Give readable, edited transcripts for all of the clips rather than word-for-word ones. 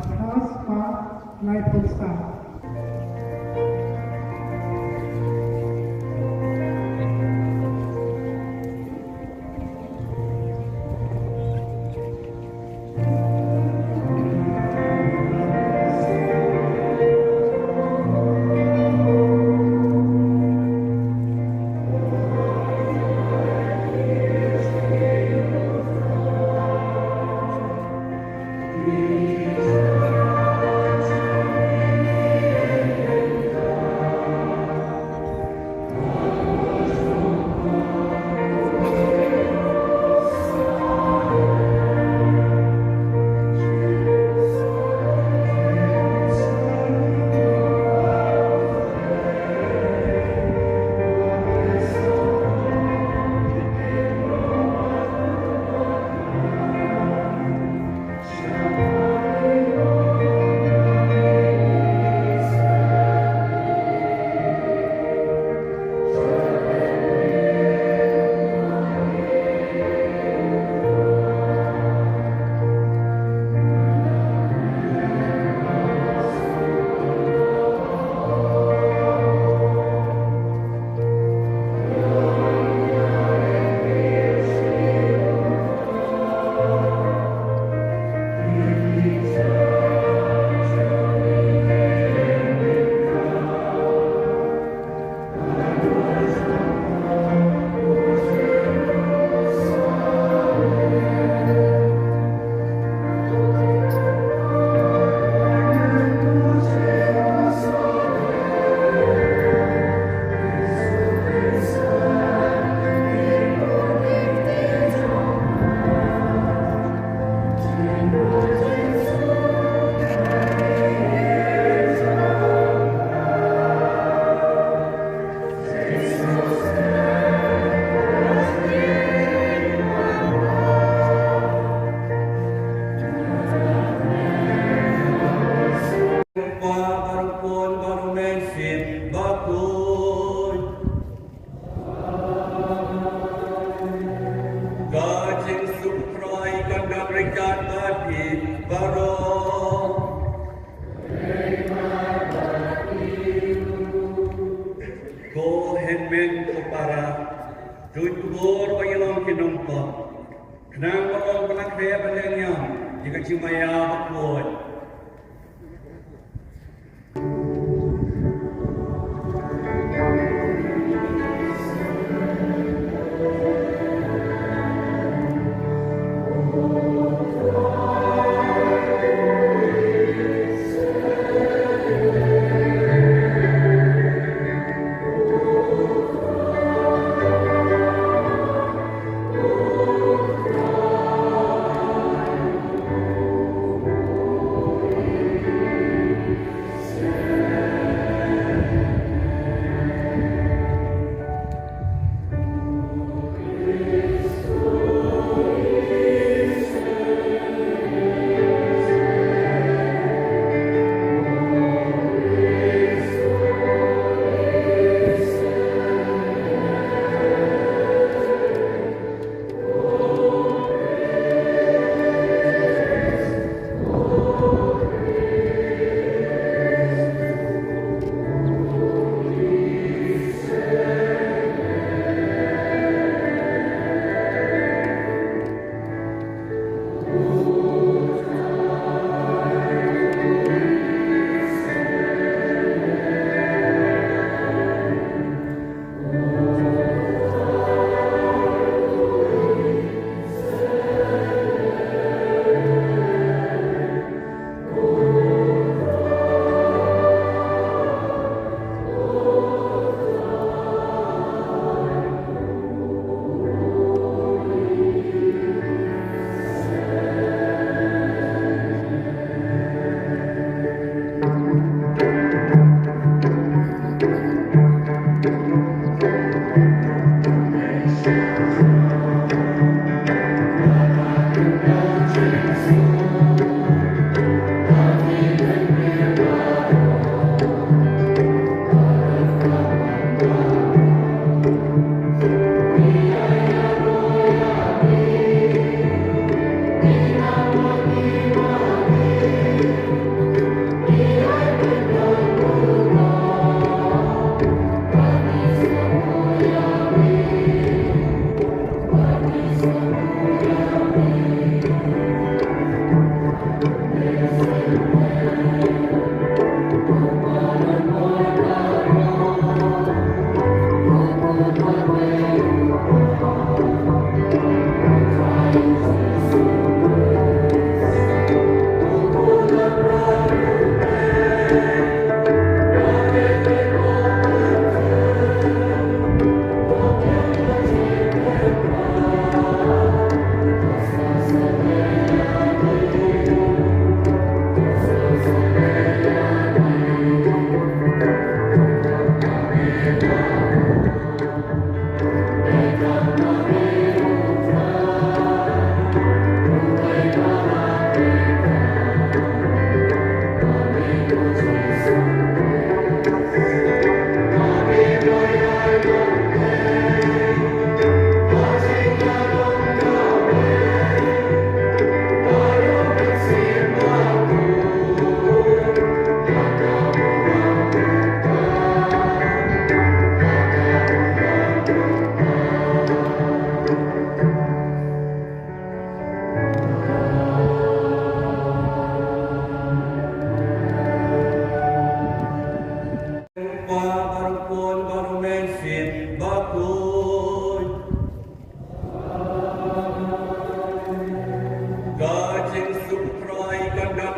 khas pa lai posta.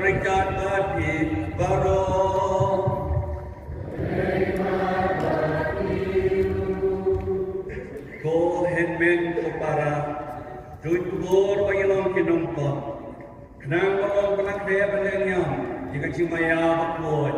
berikat bagi baru. Ko henmen ko para duit kubur bagi long kinumpah. Kenang balong penak dia balengnya jika cimaya bakut.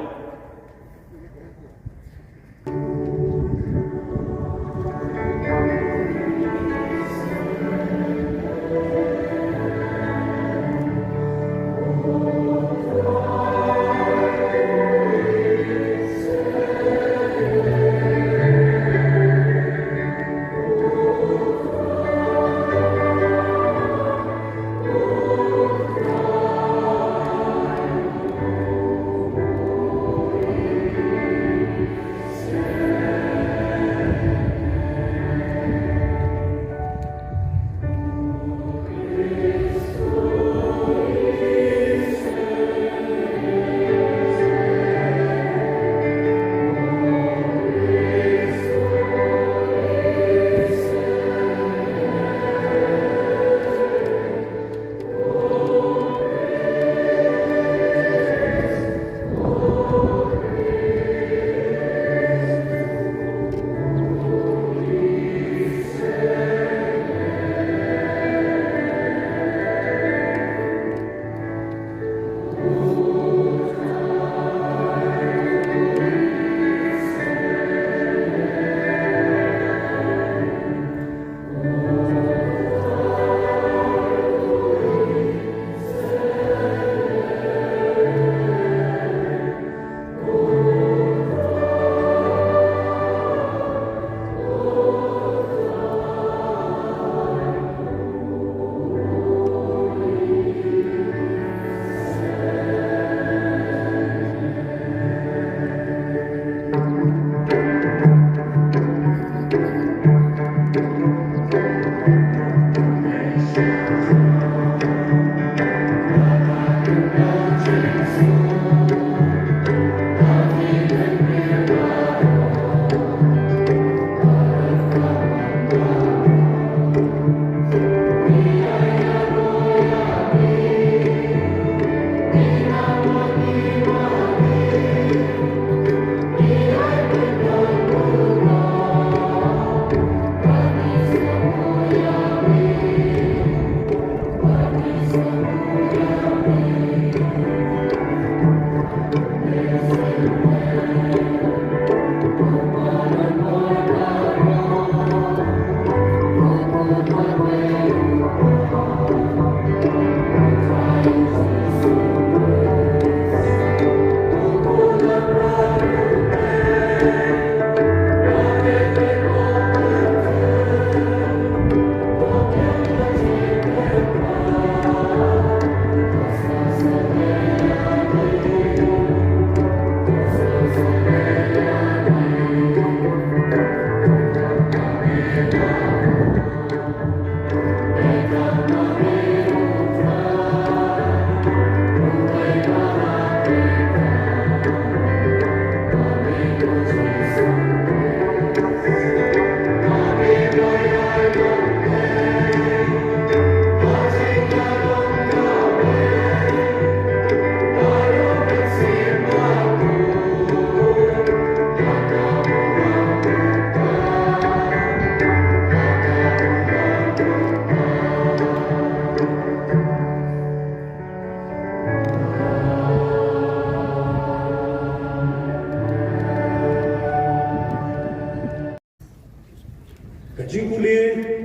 Kajingkule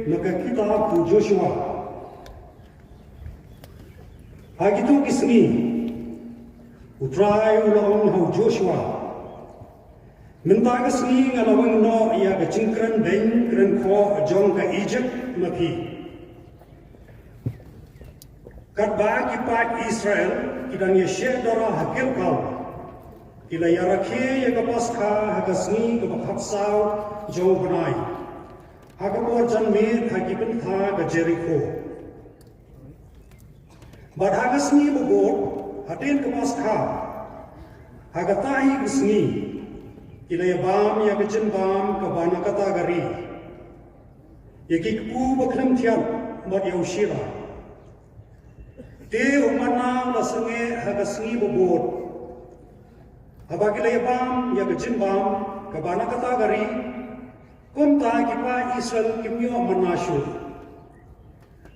nakakita ku Joshua. Hagitu kisni utrai ulong hau Joshua. Minta kisni ngalawang no ia kajingkran ben kran ko jong ka Egypt mapi. Kat bagi pat Israel kidang yeshe dora hakil kau. Kila yarakhe ya kapaska hakasni kapakhatsau jong banai. Hakapor janmir hakipin tha ga Jericho. But hagasni bogor hatin kapaska hagatahi gisni ilayabam ya kajinbam kabana kata gari yakikpu baklam thiam mat yaushira Te umana la sange hagasngi bobot. Abagila yabam ya gajimbam kabana kata gari kumta kipa Israel kimyo manashu.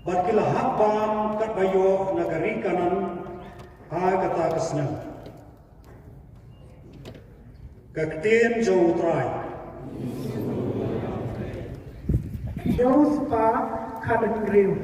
Barkila hakbam katbayo nagari kanan ha kata kasna. Kakten jo utrai. Those pa kanan real.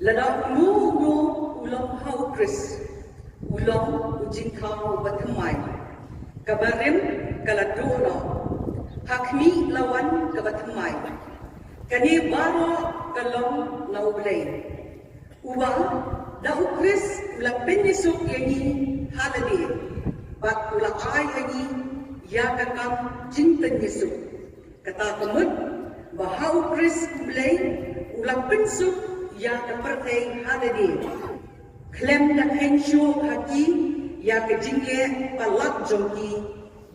Laloo ulang hau Chris, ulang ujing kau batamai, kabarim kaladono, hakmi lawan kabatamai, kani baro kalong naublay, uwa lau Chris ulang penisuk yani haladi, bat ulang ay yani yakakam jintan Yesus, kata kemud bahau Chris ublay ulang pensuk ya kepertai hadadi klem na hensyo haki ya kejingye palak jongki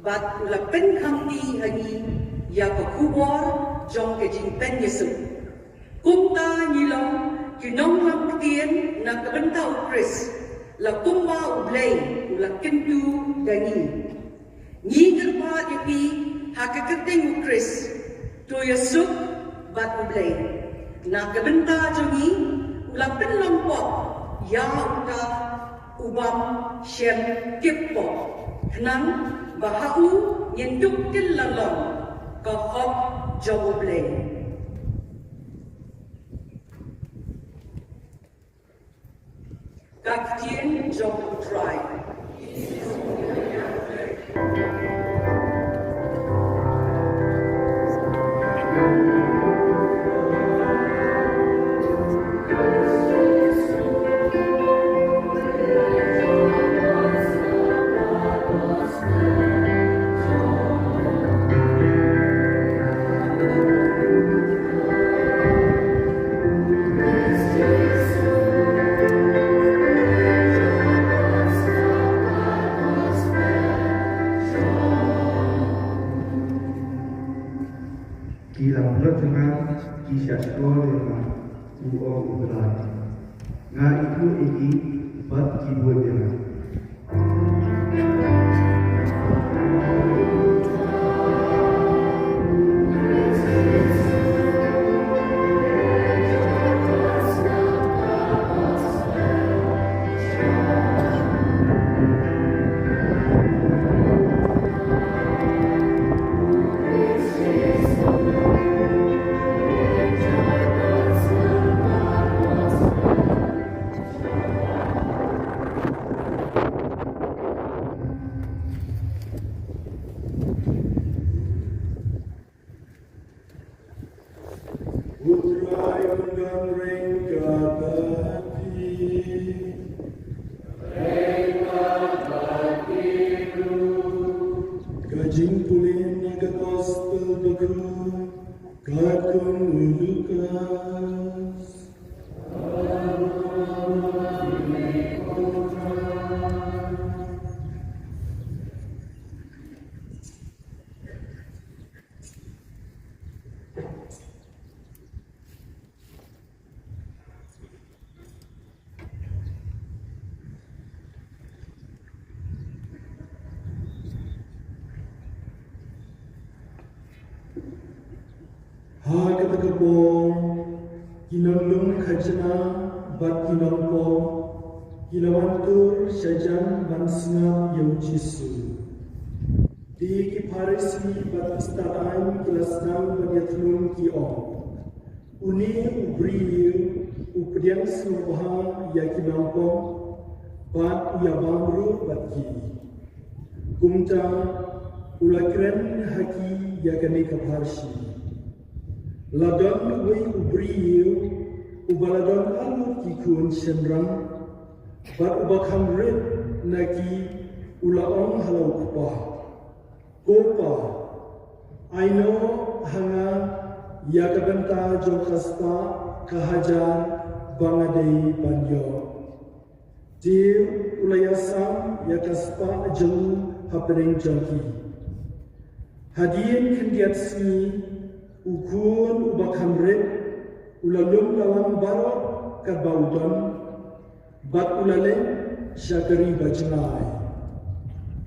bat ula pen khamti hagi ya kekubor jong kejing pen Yesu kumta nyilong kinong lam ketien na kebentau Chris la kumba ublay ula kentu dani ngi gerpa dipi hakaketeng Chris to Yesu bat ublay na kebenta jongi ulang penlompok ya uka ubam shem kipo kenang bahau nyenduk kelalong kahok joblay kaktien job try Kilang tengah kisah sekolah dengan uang uberai. Ngai itu eki bat kibul dengan. Kajing pulin naga gospel baku Kakung Lukas Ha kata kebong, kinolong kajana bat kinolpong, kilawantur syajan ban sinap yau Jisu. Di kiparisi bat istatain kilasdang banyatlung kiong. Uni ubriu updiang subaha ya kinolpong, bat uyabangru bat ki. Kumta ulakren haki ya kani kaparsi. Ladon wei ubriu ubaladon alut kikun senrang bat ubakam red naki ulaong halau kupa kopa aino hanga yakabenta jokaspa kahajar bangadei banyo tiu ulayasam yakaspa jelu hapering jongki hadiin kendiat sini ukun ubakam red ulalum lawang barok kabaudon bat ulale syakari bajnai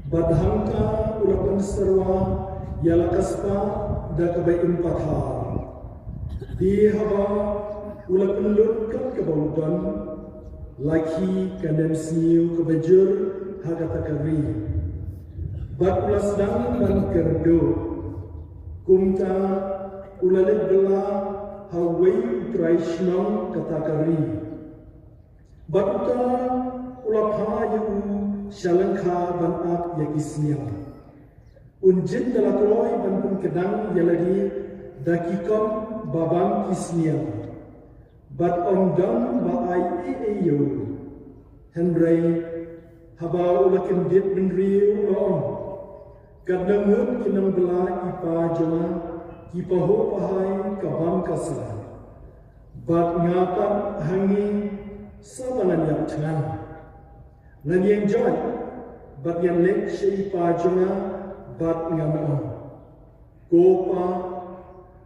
bat hangka ulapan serwa yalakaspa dakabai impathar di haba ulapan lutkat kabaudon laki kandem siu kebajur hagatakari bat ulasdang dan kerdo kumta ulalik bela hawai traishnam katakari batuta ulapha yu shalangkha ban ak yakisnia unjin dalakloi ban pun kedang yalagi dakikom babang kisnia bat omdam ba ai eyo henry haba ulakin dit bin riu long kadnamut kinang bela ipa jama kipaho pahai kabam kasa bat ngatan hangi sabanan yang tenang nan yang joy bat yang lek syipa jonga bat ngamon kopa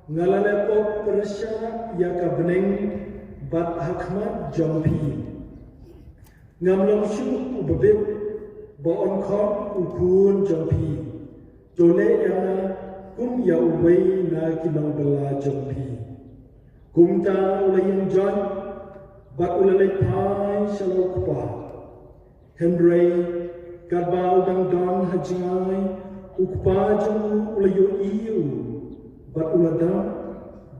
ngalalepok persya yaka beneng bat hakmat jompi ngamlong syu ubebit baon khot ukun jompi tole yana kum ya uwei na kinang bela jompi kum ta ulayang joy bat ulalay pai shalokpa Henry karbau dang don hajingai ukpa jong ulayo iu bat uladang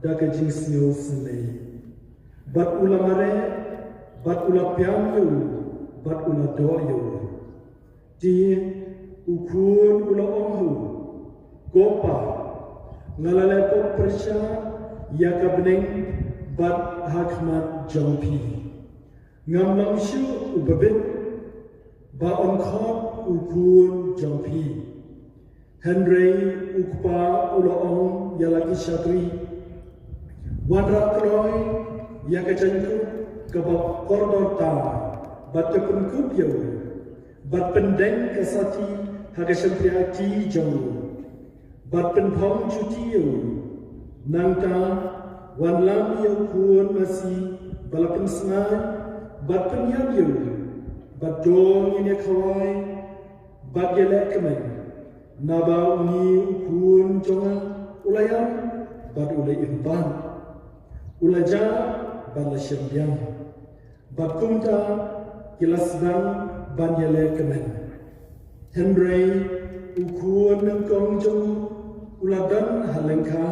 dakajing snow sene bat ulamare bat ulapyam yu bat uladoyo di ukun ulaonghu kopa ngalalepok persya yakabneng bat hakmat jompi ngamlang syu ubabit ba onkhot ukun jompi Henry ukpa ulaong yalaki syatri wadrak kloy yakachanku kabab kordor ta bat kepunkup yaw bat pendeng kasati hagashampiati jong bat penpong cuti yaw nangta wan lam yaw kuon masih balapan sengai bat penyam yaw bat dong ini kawai bat yelek kemen naba uni kuon jonga ulayam bat ulay impan ulaja bat lasyambiang bat kumta kilasdang ban yelek kemen Henry ukuon ng kong jong uladan halengka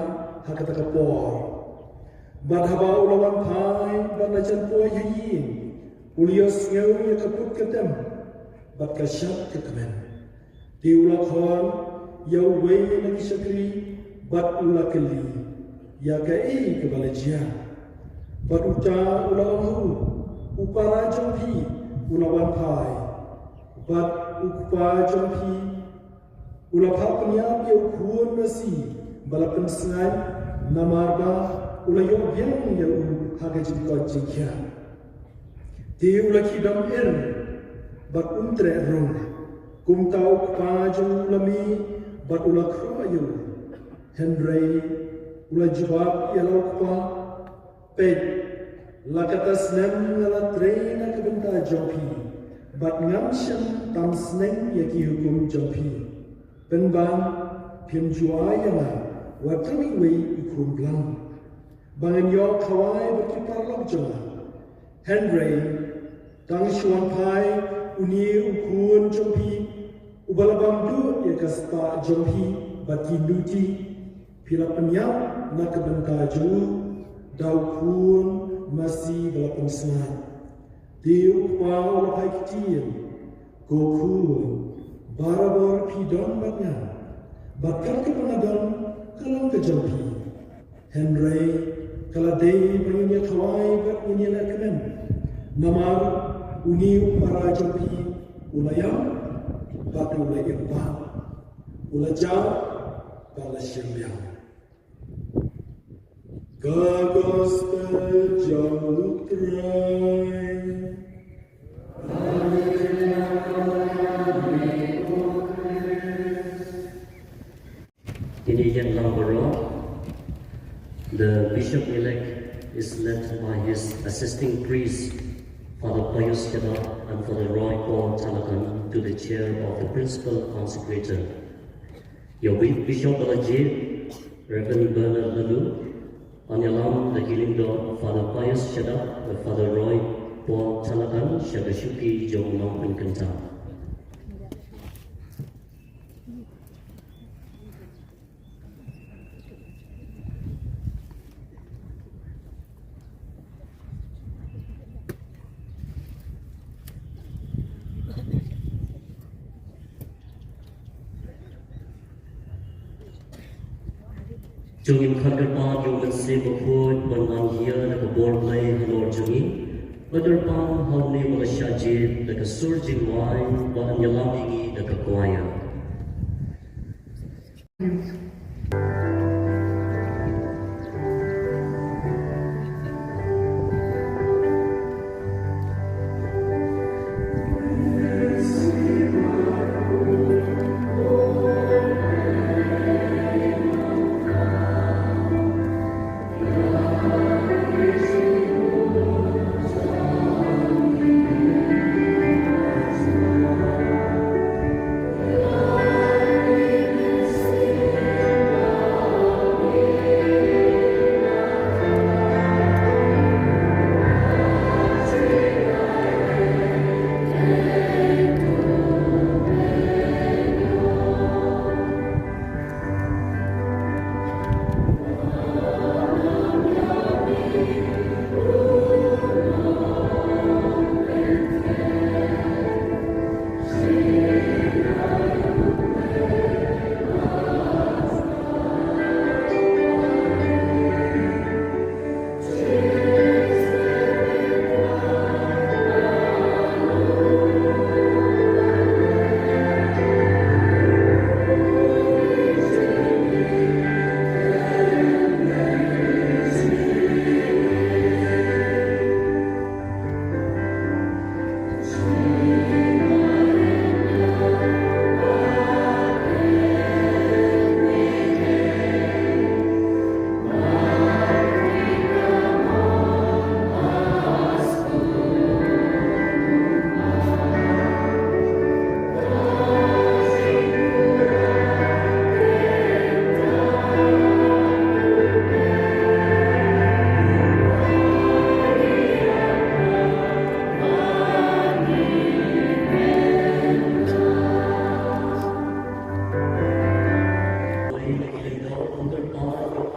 hakatakapor bat haba ulawan pai bat lajan po yayin ulios ngaw yakaput katem bat kasyat kekemen di ulakon yawwe lagi syakri bat ulakeli yakai kebalajia bat uta ulawangu upara jompi ulawan pai bat ukpa jompi ula phapnya piu kuon nasi balapan sengai namarba ula yo biang ya haga jiko jikya ti ula kidam bat untre rong kum tau pajung lami bat ula kroyo Henry ula jawab ya lokpa pet lakatas nem ngala trena kebenta jopi bat ngam syam tam sneng ya ki hukum jopi penbang pian juaya ma watami wei ikum blang bangan yo kawai berkipar lok joma Henry tang shuan pai uni ukun jopi ubalabam du ya kasta jopi bat kinduti pila penyam nak kebenta ju dau kun masih balapan sengat Tiu pau lapai kecil Goku Barabor pidon batnya Bakal ke pengadon Kalau ke jampi Henry Kaladei penginya kawai bat unyela kemen Namar uni para jampi Ulayam bat ulayam bat Ulajau bala syambiang Gagos terjauh terai In Indian Laloo, the bishop-elect is led by his assisting priest, Father Pius Shillong and Father Roy Paul Talakan to the chair of the principal consecrator. Your Bishop Balajit, Reverend Bernard Laloo, on along the healing door, Father Pius Shillong and Father Roy Paul Talakan Shagashuki Jong Long Pinkanta. Chung im khander pa yung nasi bapud bangang hiya na kabor play halor jungi badar pa hawni mga syajid na kasurjing wine ba ang yalangingi na kakwaya.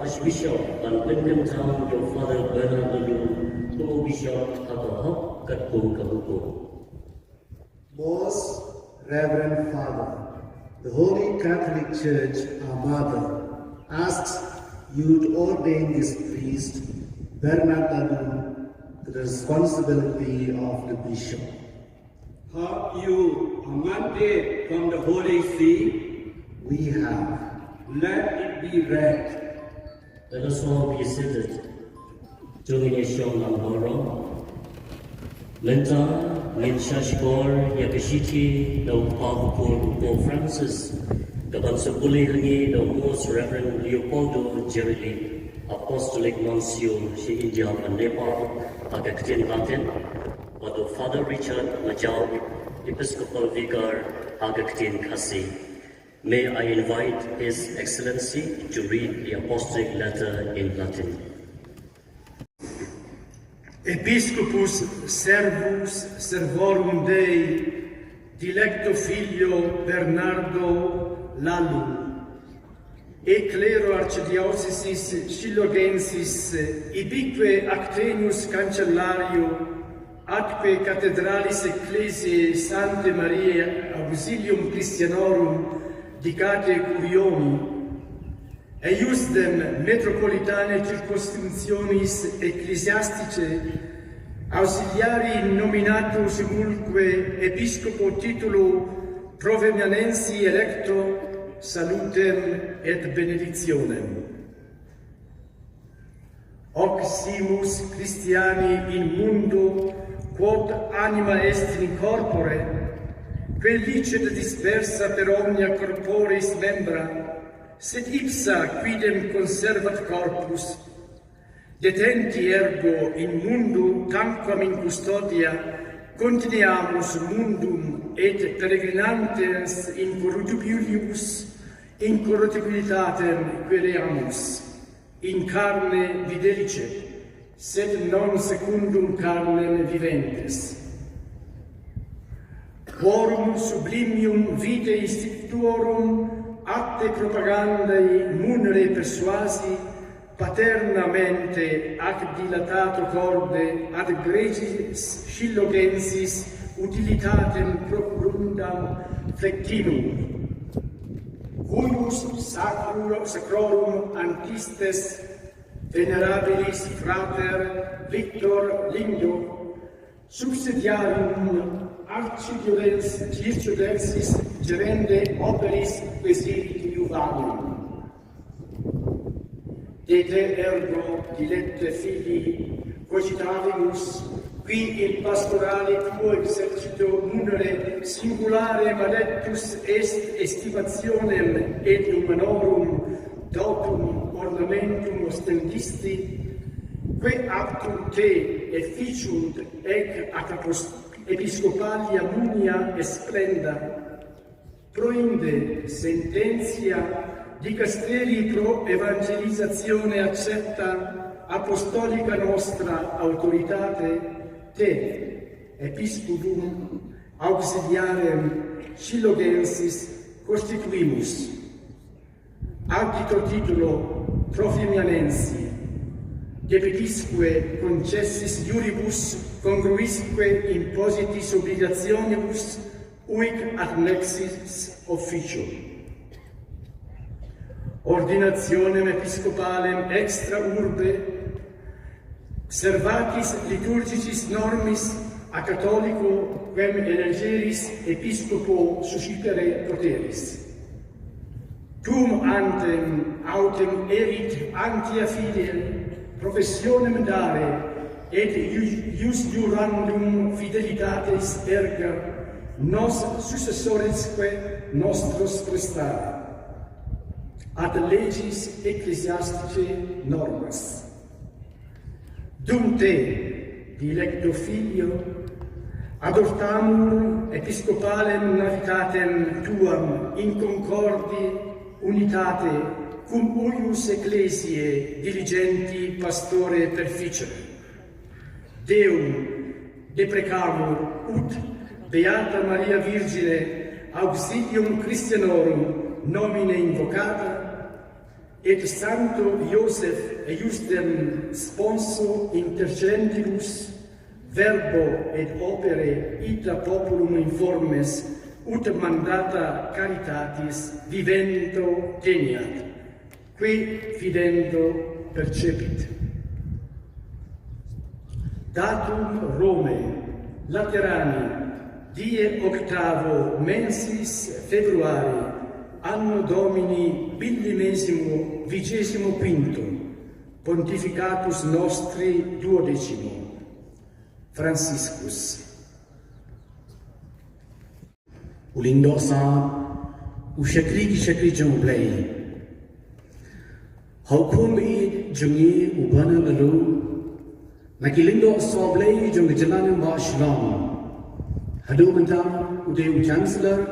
Archbishop and Pinkham Town, your Father Bernard Laloo, to Bishop Kakahok Katpung Kabuko. Most Reverend Father, the Holy Catholic Church, our Mother, asks you to ordain this priest, Bernard Laloo, to the responsibility of the bishop. Have you a mandate from the Holy See we have. Let it be read. Let us all be seated. Ordination Lamboro. Menta, Minshashkor, Yakashiti, the Pope Francis, the Conseculi Hangi, the Most Reverend Leopoldo Gerili, apostolic nuncio in India and Nepal, Agaktin Latin, but the Father Richard Majau, Episcopal Vicar, Agaktin Kasi. May I invite His Excellency to read the apostolic letter in Latin. Episcopus servus servorum Dei, dilecto filio Bernardo Laloo, e clero archdiocesis Shillogensis, ibique actenius cancellario, atque cathedralis ecclesiae Sancte Mariae Auxilium Christianorum dicate curiomi, eiusdem metropolitane circumscriptionis ecclesiastice ausiliari nominatus mulque episcopo titulo proveniensi electo salutem et benedictionem. Hoc simus Christiani in mundo quod anima est in corpore, quel licet dispersa per omnia corporis membra, sed ipsa quidem conservat corpus, detenti ergo in mundo tanquam in custodia, continuamus mundum et peregrinantes in corruptibilibus, in corruptibilitatem quereamus, in carne videlice, sed non secundum carnem viventes. Quorum sublimium vitae institutorum acte propagandae munere persuasi, paternamente ac dilatato corde ad gregis Shillogensis utilitatem procurundam flectinum, cuius sacrorum antistes venerabilis frater Victor Lindo subsidiarium archidiocesis gerende operis quesiti Iuvanium. Dete ergo dilette filii cogitavimus, qui in pastorale tuo exercito munere singulare valettus est estimationem et humanorum dotum ornamentum ostendisti, que aptum te efficiunt ec ac episcopalia munia esplenda, proinde sententia dicasteri pro evangelizazione accepta apostolica nostra autoritate te, episcopum auxiliarem Shillogensis constituimus. Agito titulo Trophimianensi, depetisque concessis iuribus congruisque impositis obligationibus uic adnexis officio. Ordinationem episcopalem extra urbe, servatis liturgicis normis a catholico quem elegeris episcopo suscipere poteris. Tum antem autem erit antia fidel professionem dare et ius jurandum fidelitatis erga nos successorisque nostros prestare ad legis ecclesiasticae normas. Dum te, dilecto filio, adoptamur episcopalem navitatem tuam in concordie unitate cum uius ecclesiae diligenti pastore perficere. Deum deprecamur ut Beata Maria Virgine auxilium Christianorum nomine invocata, et Sancto Iosef eiusdem sponso intergentibus verbo et opere ita populum informes ut mandata caritatis vivendo teniat, qui fidendo percepit. Datum Rome, Laterani, die 8 mensis februari, anno Domini 1525, Pontificatus nostri 12, Franciscus. Ulindo sa usyakri jong play. Haukum bi jongi ubana Laloo. Nakilindo sa play jong jalan ba Shillong. Hadu mentang uday chancellor.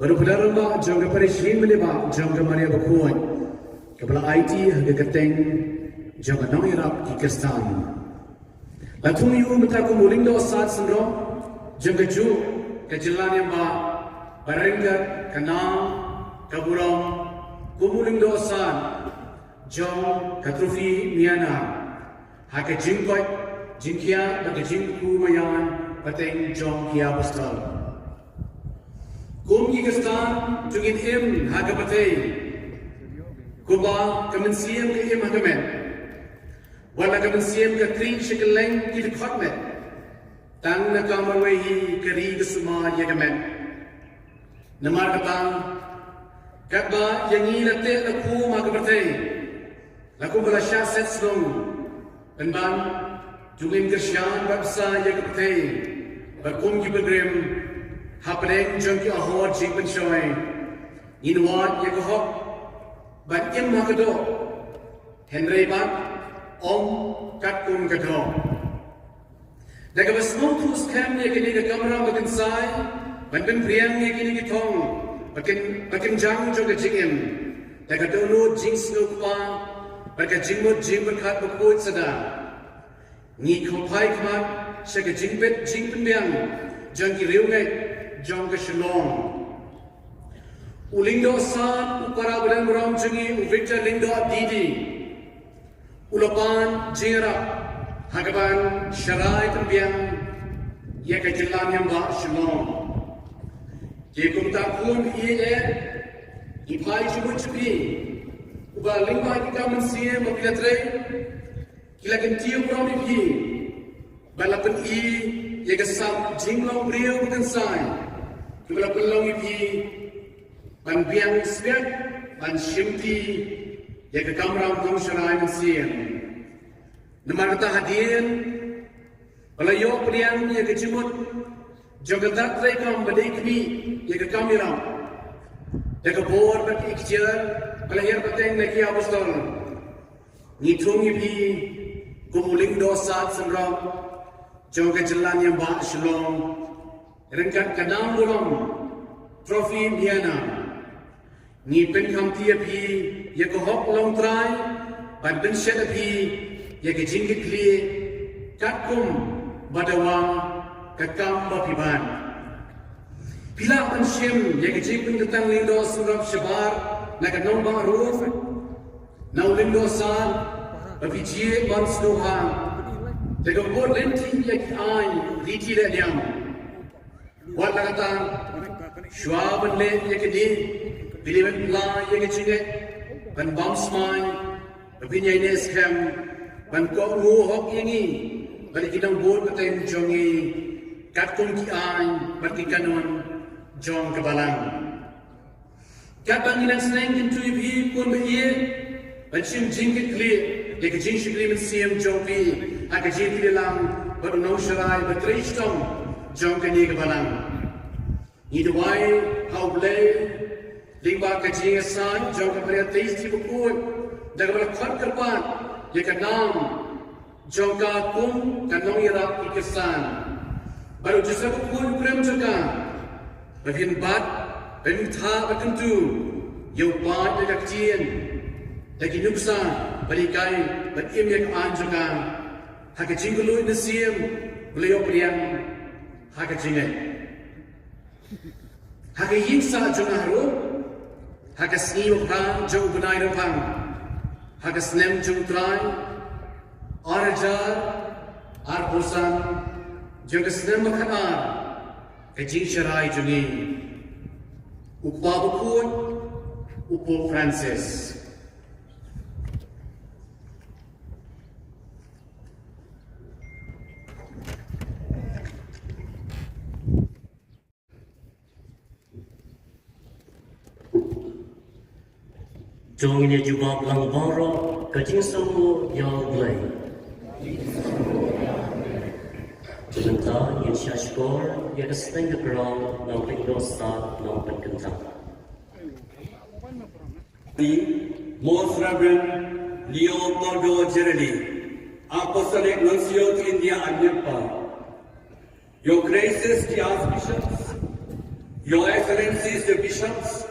Baru pedaram ba jong parishin meleba jong Maria bakuan. Kepala IT haga keteng jong nang irap ki Kristan. Latung yu mentaku mulindo saat sendro jong keju kejalan yang ba baringgat kanang kaburong kumuling dosan jong katrufi miana hake jingkot jingkia bagi jingku mayan pateng jong kia apostol kum Kristan jungin im hake pateng kuba kemensiam ke im hake men wala kemensiam ke kring shikeleng ki dekhot met tang na kamarwehi kari kesuma ya kemen namar katang katba yangi late laku magbertei laku belasya set slong penban jungin kersyan babsa ya kebertei bakum ki pilgrim hapeng jongki ahor jing penshoy inwat ya kohok bat im makado henry bat om katkum kadho daga basmong tus kam ya kini ke kamera bagan sai ban priang ya kini ki thong bakin jang jo ke jingim daga dono jing snuk pa baga jingmot jing berkat bakut sada ni khopai kmat sega jingbet jing penbiang jang ki riungai jong ke Shillong ulindo san ukara badan ram jingi uvicta lindo didi ulapan jingra Hagaban syarai penbiang ia kejelan yang ba Shillong. Jekum takun ie ipai jubut jubi uba lingba kita mensia mapila tre kila kentiu prom ipi balapan ia kesam jinglong brio bukan sai kila pelong ipi ban biang spiat ban shimti ia ke kamram kong syarai mensia Namar kata hadirin Palayo priang ya kecimut Jogatat rekam badai kami ya ke kamiram Ya ke bor bagi ikhtiar Palahir pateng lagi apostol Ngitung ibi Kumuling dosa senram Joga jalan yang ba Shillong Rengkat kanam burong Trofi miana Ngipin kamti api Ya ke hok long try Ban bensyat api ya ke jingkit kli katkum badawang kakam bapiban bila pensyim ya ke jingkit tentang lindo surab syabar na kanong bang ruf na lindo san bapijie ban snoha dagang bor lenti ya ki ay riti le liam wala kata syuaban le ya ke di biliban la ya ke jingkit ban bam smai bapinyai nes kem ban ko ngu hok yangi bali kinang bol patay jongi katkum ki ay bati kanon jong kabalang katbang inang seneng kintu ibi kun baye ban sim jingkit kli ya ke jing shikli men siam jong pi aga jing kli lang baru nau sharai batri stong jong kani kabalang ni dawai hau blay lingba ka jing asan jong kabaria teis ti bukut daga bala khot karpan ya kanam jongka kum kanong irap ikisan baru jasa pun prem juga bagian bat bagian tha bagian tu yo bat ya kacien lagi nuksa balikai bat im ya kan juga hak jingulu nasiam beliau priang hak jingai hak yinsa juga haru hak sni ukran jauh benai rempang Hagas nem jung trai, arajar, arbosan, jagas nem makanar, kajing syarai jungi, ukpa bukun, upo Francis. Trong nhà jubab lang baro, kajing samu yao blay. Sebentar, yin syashkor, ya kesteng ke kerang, namping dosa, namping kentang. Most Reverend Leo Bordo Gerali, apostolic nuncio to India and Nepal. Your graces, the archbishops, your excellencies, the bishops,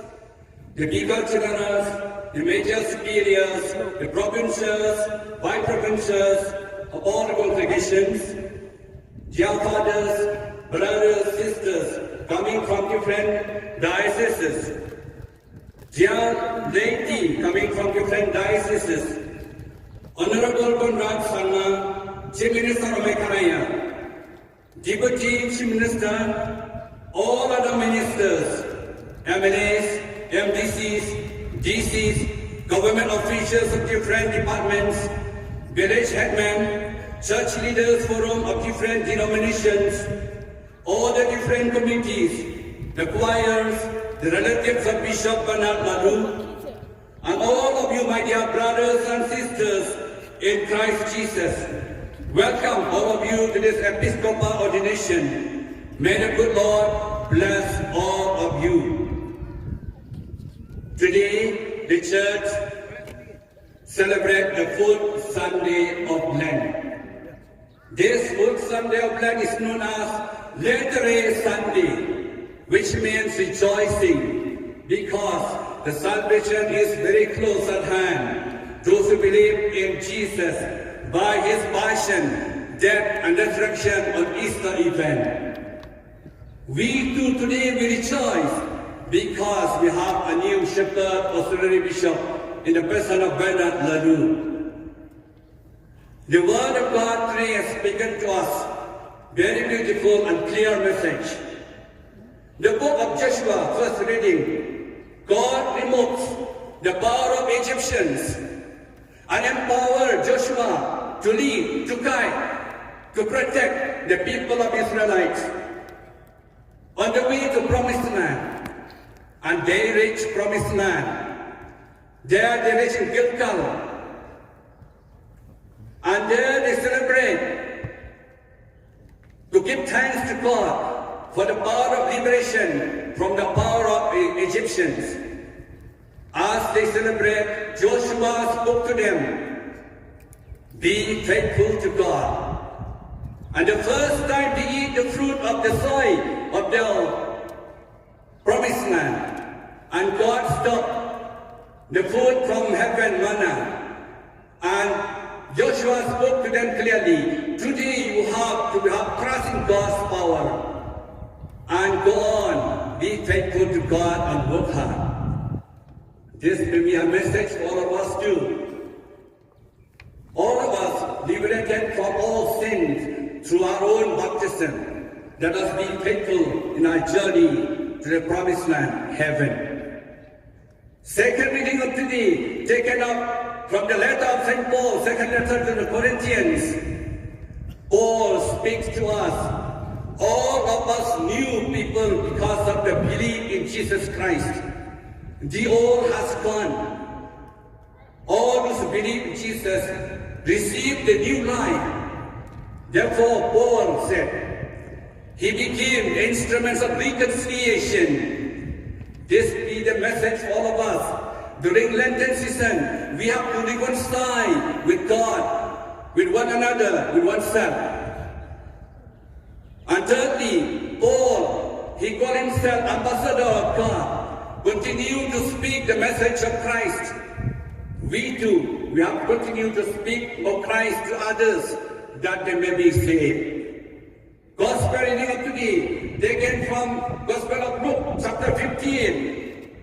the vicar generals, the major superiors, the provincials, vice provincials of all the congregations, dear fathers, brothers, sisters coming from different dioceses, dear laity coming from different dioceses, Honorable Conrad Sanna, Chief Minister of Mekaraya, Deputy Chief Minister, all other ministers, MLAs, MDCs, DCs, government officials of different departments, village headmen, church leaders forum of different denominations, all the different committees, the choirs, the relatives of Bishop Bernard Laloo, and all of you, my dear brothers and sisters in Christ Jesus. Welcome all of you to this Episcopal ordination. May the good Lord bless all of you. Today, the church celebrates the fourth Sunday of Lent. This fourth Sunday of Lent is known as Latter Sunday, which means rejoicing, because the salvation is very close at hand. Those who believe in Jesus by his passion, death and resurrection on Easter event. We too today we rejoice because we have a new shepherd auxiliary bishop in the person of Bernard Laloo. The word of God today has spoken to us very beautiful and clear message. The book of Joshua, first reading, God removes the power of Egyptians and empower Joshua to lead, to guide, to protect the people of Israelites on the way to Promised Land. And they reach Promised Land. There they reach in Gilgal. And there they celebrate to give thanks to God for the power of liberation from the power of Egyptians. As they celebrate, Joshua spoke to them, be faithful to God. And the first time to eat the fruit of the soil of the Promised Land. And God stopped the food from heaven, manna. And Joshua spoke to them clearly, today you have to have trust in God's power. And go on, be faithful to God and work hard. This may be a message for all of us too. All of us liberated from all sins through our own baptism. Let us be faithful in our journey to the Promised Land, heaven. Second reading of today, taken up from the letter of St. Paul, second letter to the Corinthians. Paul speaks to us, all of us new people because of the belief in Jesus Christ. The old has gone. All those who believe in Jesus received the new life. Therefore, Paul said, he became the instruments of reconciliation. This be the message for all of us. During Lenten season, we have to reconcile with God, with one another, with oneself. And thirdly, Paul, he called himself ambassador of God, continue to speak the message of Christ. We too, we have to continue to speak of Christ to others, that they may be saved. Gospel reading of today, taken from Gospel of Luke, chapter 15.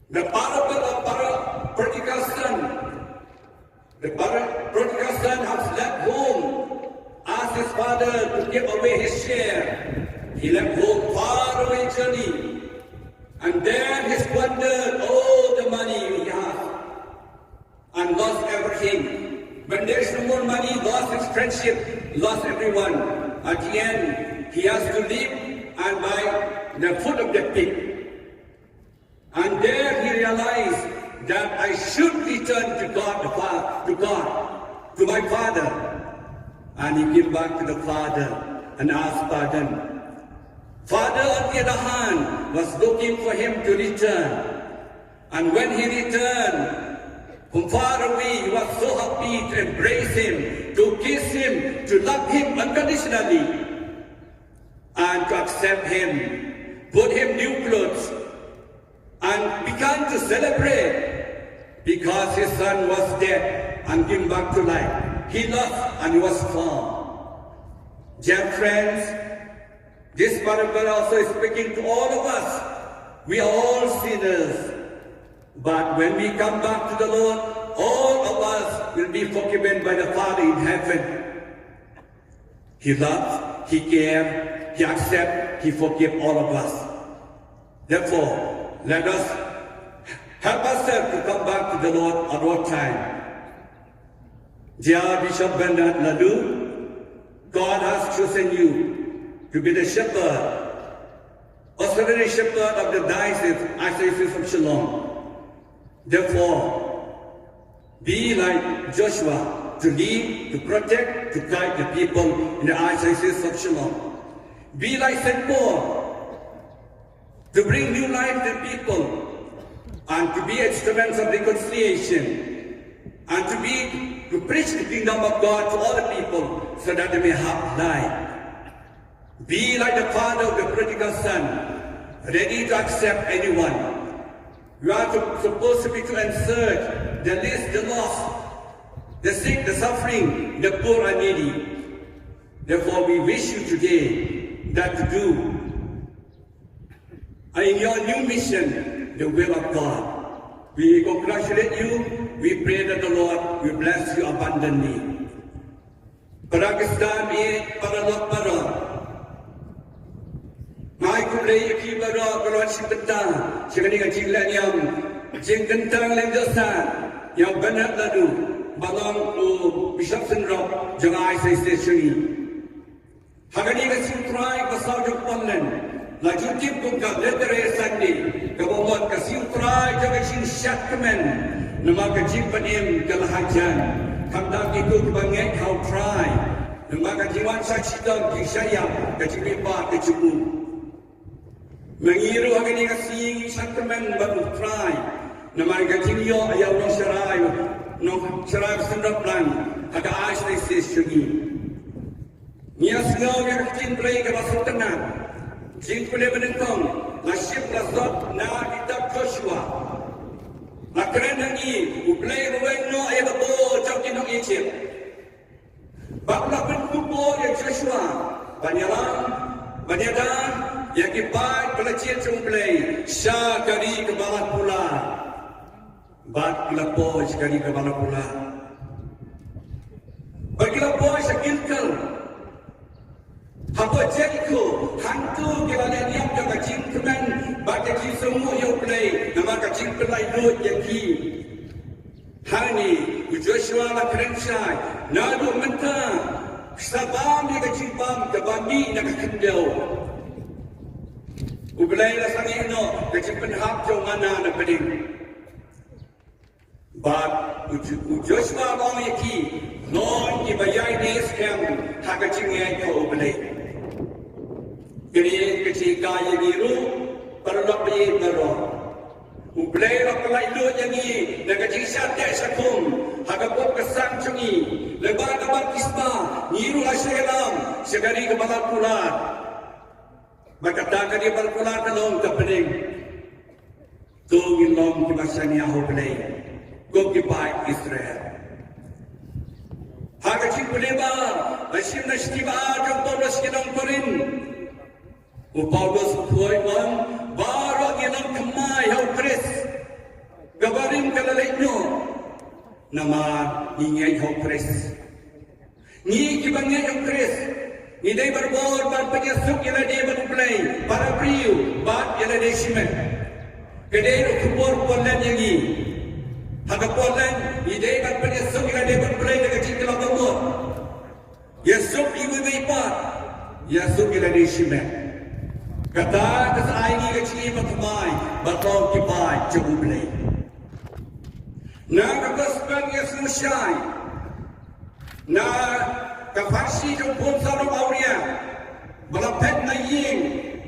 The parable of prodigal son. The prodigal son has left home, asked his father to give away his share. He left home far away journey, and then he squandered all the money he had, and lost everything. When there is no more money, lost his friendship, lost everyone. At the end, he has to live and buy the food of the pig. And there he realized that I should return to God, to my Father. And he came back to the Father and asked pardon. Father, on the other hand, was looking for him to return. And when he returned, from far away, he was so happy to embrace him, to kiss him, to love him unconditionally, and to accept him, put him new clothes, and began to celebrate because his son was dead and came back to life. He lost and he was found. Dear friends, this parable also is speaking to all of us. We are all sinners. But when we come back to the Lord, all of us will be forgiven by the Father in heaven. He loves, He cares, He accepts, He forgives all of us. Therefore, let us help ourselves to come back to the Lord at all time. Dear Bishop Bernard Laloo, God has chosen you to be the shepherd, auxiliary shepherd of the diocese of Shillong. Therefore, be like Joshua, to lead, to protect, to guide the people in the diocese of Shillong. Be like St. Paul, to bring new life to people, and to be instruments of reconciliation, and to preach the kingdom of God to all the people, so that they may have life. Be like the father of the prodigal son, ready to accept anyone. You are supposed to be to insert the least, the lost, the sick, the suffering, the poor and needy. Therefore, we wish you today that to do in your new mission the will of God. We congratulate you. We pray that the Lord will bless you abundantly. Pakistan para lot para. Mai kulay ikibara kalon sibenta sekali ngajing lanyam jing kentang lendosan yang benar lalu balang o Bishop Senrop jangai sai station hagani ka sintrai pasal jok online la jutip ko ka letere sandi ka bomot ka sintrai jangai sin shat kemen nama ka jing panim kalahajan kamdang itu kebangai how try nama ka jiwan saksidan ki saya ka jipa ka jubu mengiru agani kasing sakramen baru try nama gajing yo ayaw no sharai sendap lang ada ais resis segi nias ngau yang jing play ke basur tenang jing play benentong nasib lazot na kitab Joshua la keren hangi play ruweng no ayat bo jauh kinong Egypt bakla benkupo ya Joshua banyadan yang kibat pelacir cumplay syah kari kebalan pula bat kilapoy kari kebalan pula berkilapoy sakilkal hapa jelko hantu kilalan yang jaga jing kemen bat kaki semua yang play nama kacing pelai lut yang ki hani Joshua la kerensyai nadu mentah sabam dia kacing bam kebangi nak kendel Ublay la sangi no kecil penhap jauh mana nak peding. But Joshua bang yaki non ibayai ni scam hak kecil ngai ko ublay. Kini kecil kaya biru perlok beli baru. Ublay la pelai lu yangi nak kecil sate sakum hak pop kesang cungi lebar kabar kisba niru asyalam segari kebalan pulat. Berkata dia berpulang telung ke pening. Tungin long di masa ni aku pelai. Kau kipai Israel. Harga cik peleba. Asyim na setiba jom Paulus kinong turin. Paulus kuai bang. Baru kinong kemai hau Chris. Gabarin kalalay nyo. Nama ingay hau Chris. Ni kibangay hau Chris. Ni day berbor ban penyesuk yang dia berplay para priu bat yang dia simen. Kedai ru kubur polan yang ni. Haga polan ni day ban penyesuk yang dia berplay dekat cikla bangor. Yesuk ibu ipat. Yesuk yang dia simen. Kata kes ai ni ke cikli batumai batong kipai cubu play. Na gospel Yesu shai. Na kafarsi trong pun sa auria. Balapet na ying,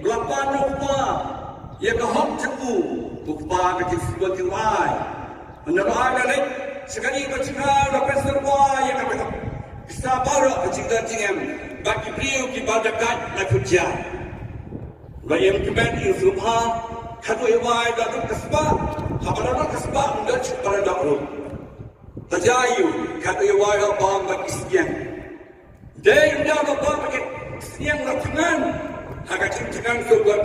balapan no pa. Ya ka hom chu, bukpa ka tiswa tiwai. Menara lek sekali ko cakap dapat serba ya ka bisa baru ko cakap tingam. Bagi beliau ki badakat la puja. Bayam kemen Yusufa kadu iwai dalam kasbah, habaran kasbah ndak pada dalam. Tajayu kadu iwai abang bagi sekian. Dia ndak abang bagi sekian lapangan. Haga cakap surga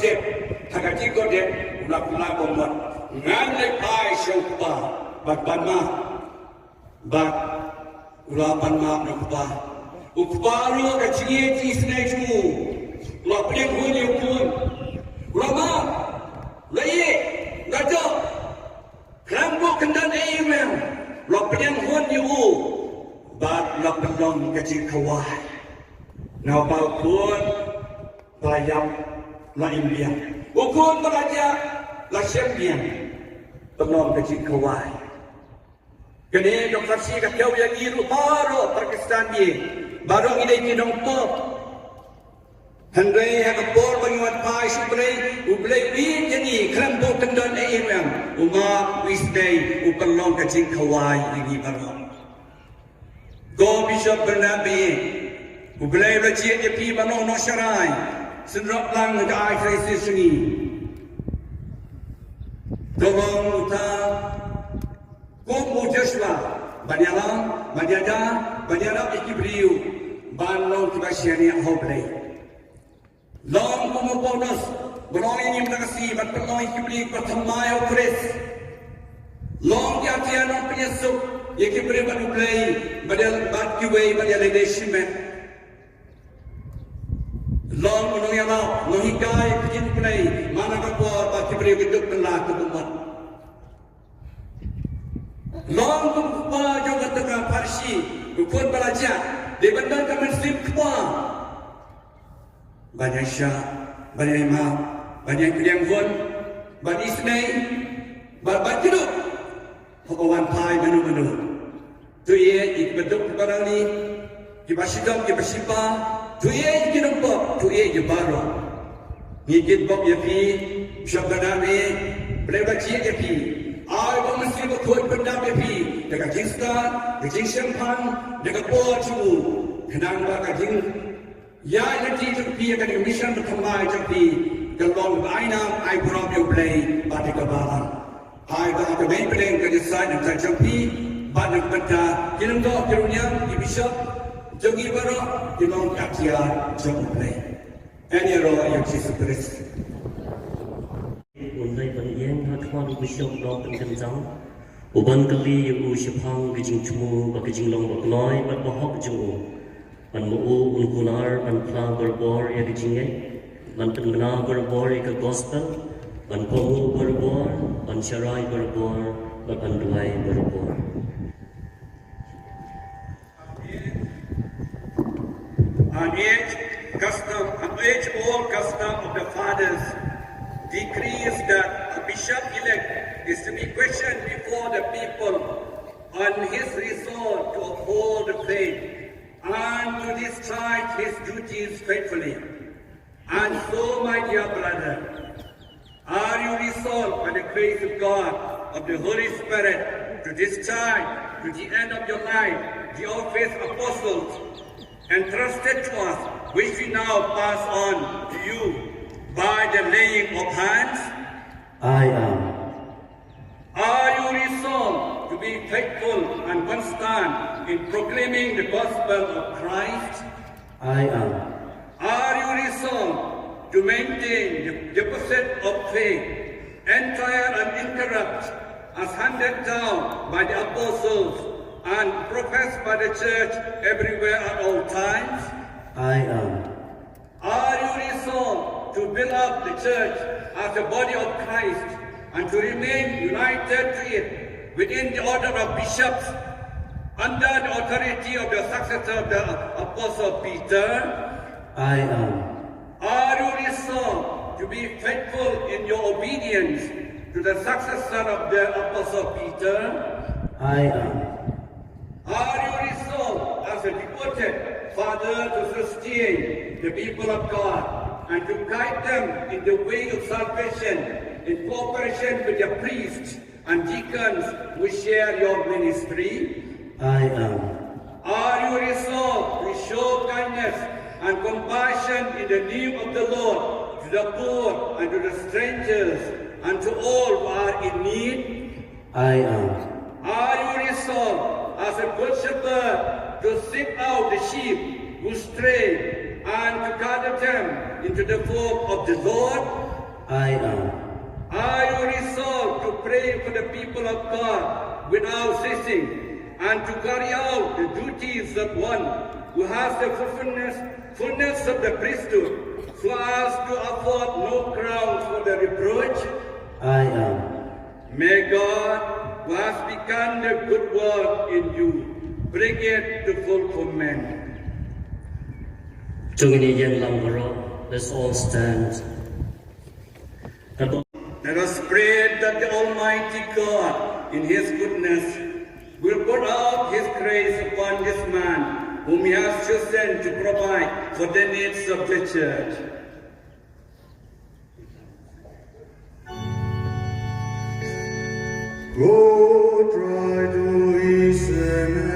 haga cakap dia ulah bombat. Ngan lepai syupa bak banma bak ulah banma ukpa. Ukbaru ka chinge ti sneju la pleng hun yu kun rama la ye la jo krambo kandan amen la pleng hun yu bat la pelong ka chi khawai na ba kun bayam la imbian ukun baraja la sembian pelong ka chi khawai kene dok farsi ka kau yang iru baro Pakistan ye barang ini kinong pop. Handai hak bor banguan pai subrei ublei win jadi kerambo kendon eirang uma wisdei upelong kacing kawai ini barang. Go Bishop Bernabe ublei rajia je pi manong no syarai senrok lang ke ai krisis ini. Tolong uta Kumu Joshua Banyalang, Banyada ikibriu Banong kibasiani ahoblei Long kumu bonus Berong ini menakasi Berpenong ikibri pertamai okres Long kiatianong penyesuk Ikibri banublei Badal batkiwei badal edesimen Long menong yalau Nohikai kejin play Mana kapor bakibri geduk telah kebumat Long kumpa juga tengah Parsi Ukun belajar Di bandar kami Muslim kua Banyak syah Banyak imam Banyak kelianggun Banyak isnai Banyak hidup Pakawan pai menu-menu Tu ye ikbeduk barang ni Kibasidam kibasipa Tu ye ikinumpok Tu ye ikibaru Ngikit bok ya pi Syabdanami Berlebat cik ya pi Ai ko mesti berkuat benda bepi dekat jinsta, dekat sempan, dekat poju. Kenang ba kajing ya nanti tepi akan mission berkembang tepi kalau aina ai pernah play pada kebalan. Ai ba ke main play ke desain dan tepi pada benda kirim do kirunya di bishop jogi baru kirim akia jogi play. Any role yang Jesus Undai panjang hatwan bishop dok pencang, uban kali yang usapang kejing cemu, kejing long bakloi, bat bahok jemu, ban mu unkunar, ban plang berbor ya kejingnya, ban pengguna berbor ya ke gospel, ban pomu berbor, ban syarai berbor, ban duai berbor. On each old custom of the fathers. Decrees that a bishop-elect is to be questioned before the people on his resolve to uphold the faith and to discharge his duties faithfully. And so, my dear brother, are you resolved by the grace of God, of the Holy Spirit, to discharge to the end of your life the office of apostles entrusted to us, which we now pass on to you? By the laying of hands, I am. Are you resolved to be faithful and constant in proclaiming the gospel of Christ? I am. Are you resolved to maintain the deposit of faith, entire and incorrupt, as handed down by the apostles and professed by the church everywhere at all times? I am. Are you resolved to build up the church as the body of Christ and to remain united to it within the order of bishops under the authority of the successor of the Apostle Peter? I am. Are you resolved to be faithful in your obedience to the successor of the Apostle Peter? I am. Are you resolved as a devoted father to sustain the people of God and to guide them in the way of salvation in cooperation with the priests and deacons who share your ministry? I am. Are you resolved to show kindness and compassion in the name of the Lord to the poor and to the strangers and to all who are in need? I am. Are you resolved as a good shepherd to seek out the sheep who stray and to gather them into the fold of the Lord? I am. Are you resolved to pray for the people of God without ceasing and to carry out the duties of one who has the fullness of the priesthood so as to afford no ground for the reproach? I am. May God, who has begun the good work in you, bring it to fulfillment. Let's all stand. Let us pray that the Almighty God, in His goodness, will pour out His grace upon this man, whom He has chosen to provide for the needs of the Church. Go try to listen.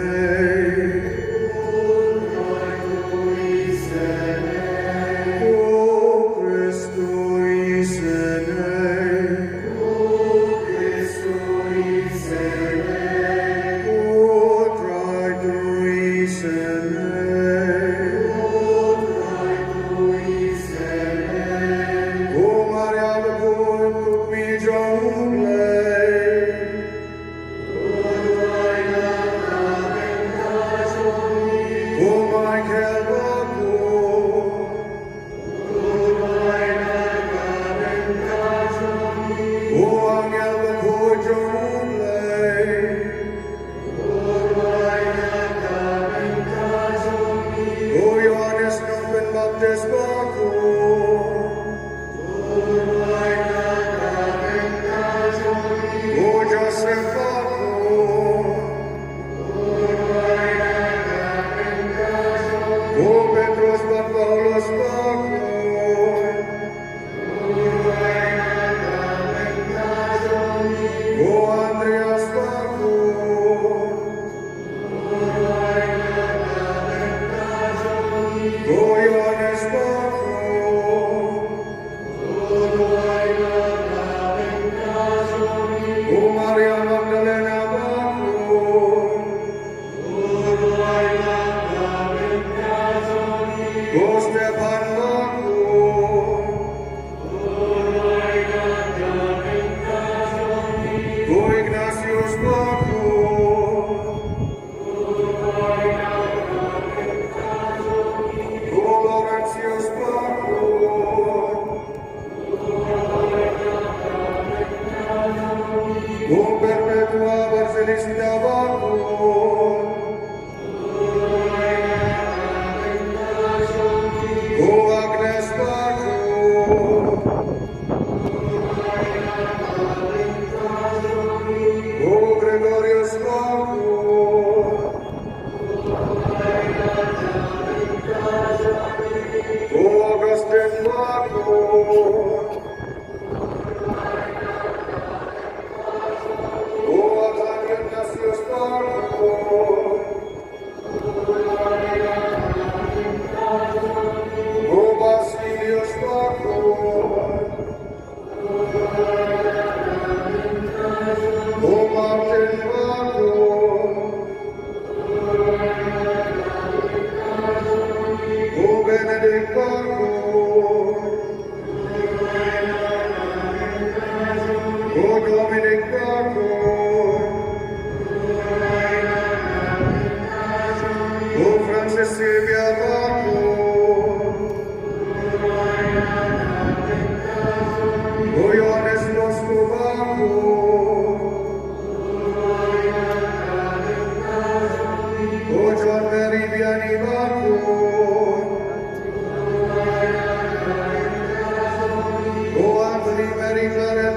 Mary, Clara,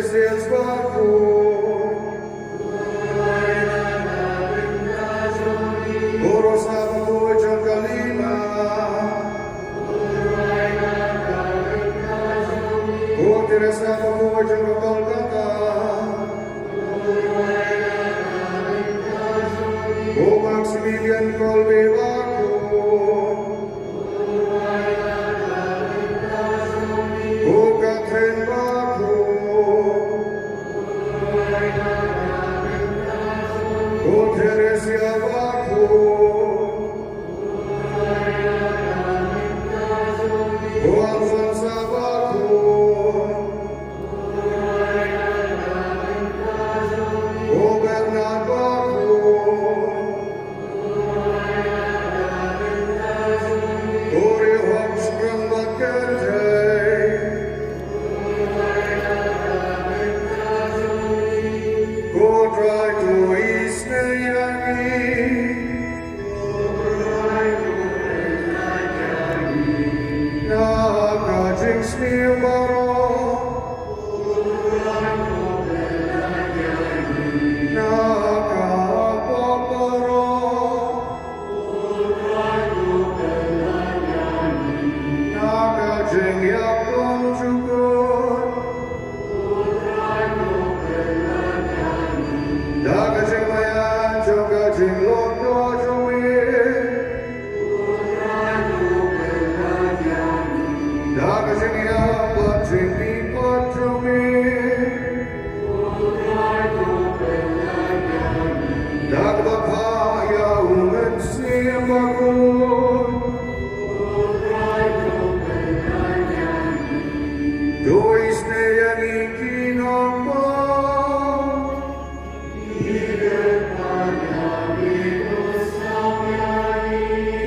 celestials bakun. Guru sabaku jam kalima. Guru tira sabaku jam Kolkata. Guru Maximilian Kolbe bakun. Guru Catherine bakun. Guru Teresia bakun. Guru Alfonso bakun. Guru Bernard bakun. Guru Hopström bakentei. Guru drai to isneyani. Nakajing smilbaro. Nakapaparo. Nakajing yapon jukun. Nakajing mayan jogajing londo juwin. Nakajing yapon jing lipot juwin. Nakapaya umen siyambakun. Dois neyani kinambang.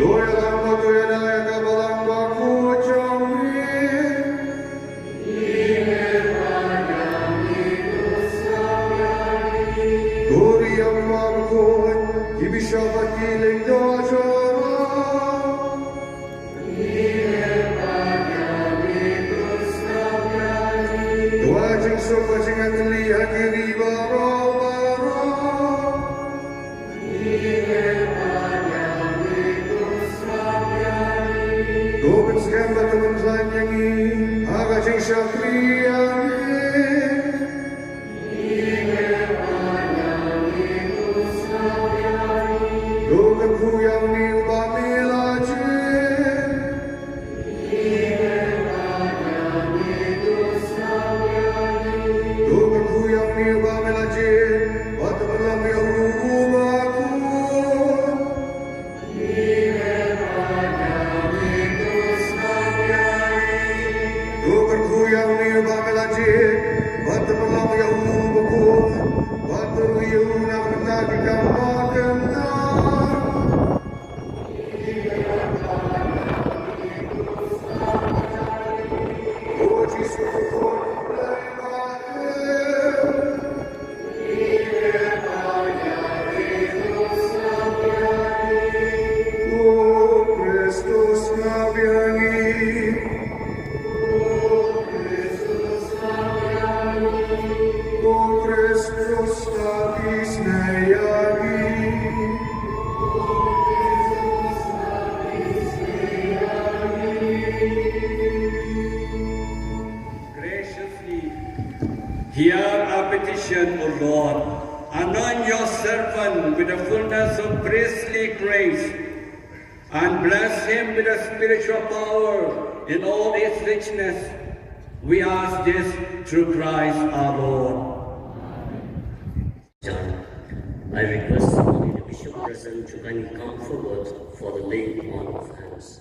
Doya lamba doya naya kabalang baku jamrin. Dori yang mabukun, kibisyabat kiling dojara. Dwajing sopajing atli hakiri baro-baro. Dobin skemba temen zlanyangi, agajing syakriyani. Dobin kuyang ni ubamilajin. Dobin kuyang ni ubamilajin, watamalam yang ubakun. Dobin kuyang ni ubamilajin, watamalam yang ubakun. Wataruyu nak menagihkan magenan. Oh Jesus, oh Christus nabiani. Oh Christus nabis neyani. Graciously hear our petition, O Lord. Anoint your servant with the fullness of priestly grace and bless him with a spiritual power in all its richness. We ask this through Christ our Lord. John, I request only the bishop present to kindly come forward for the laying on of hands.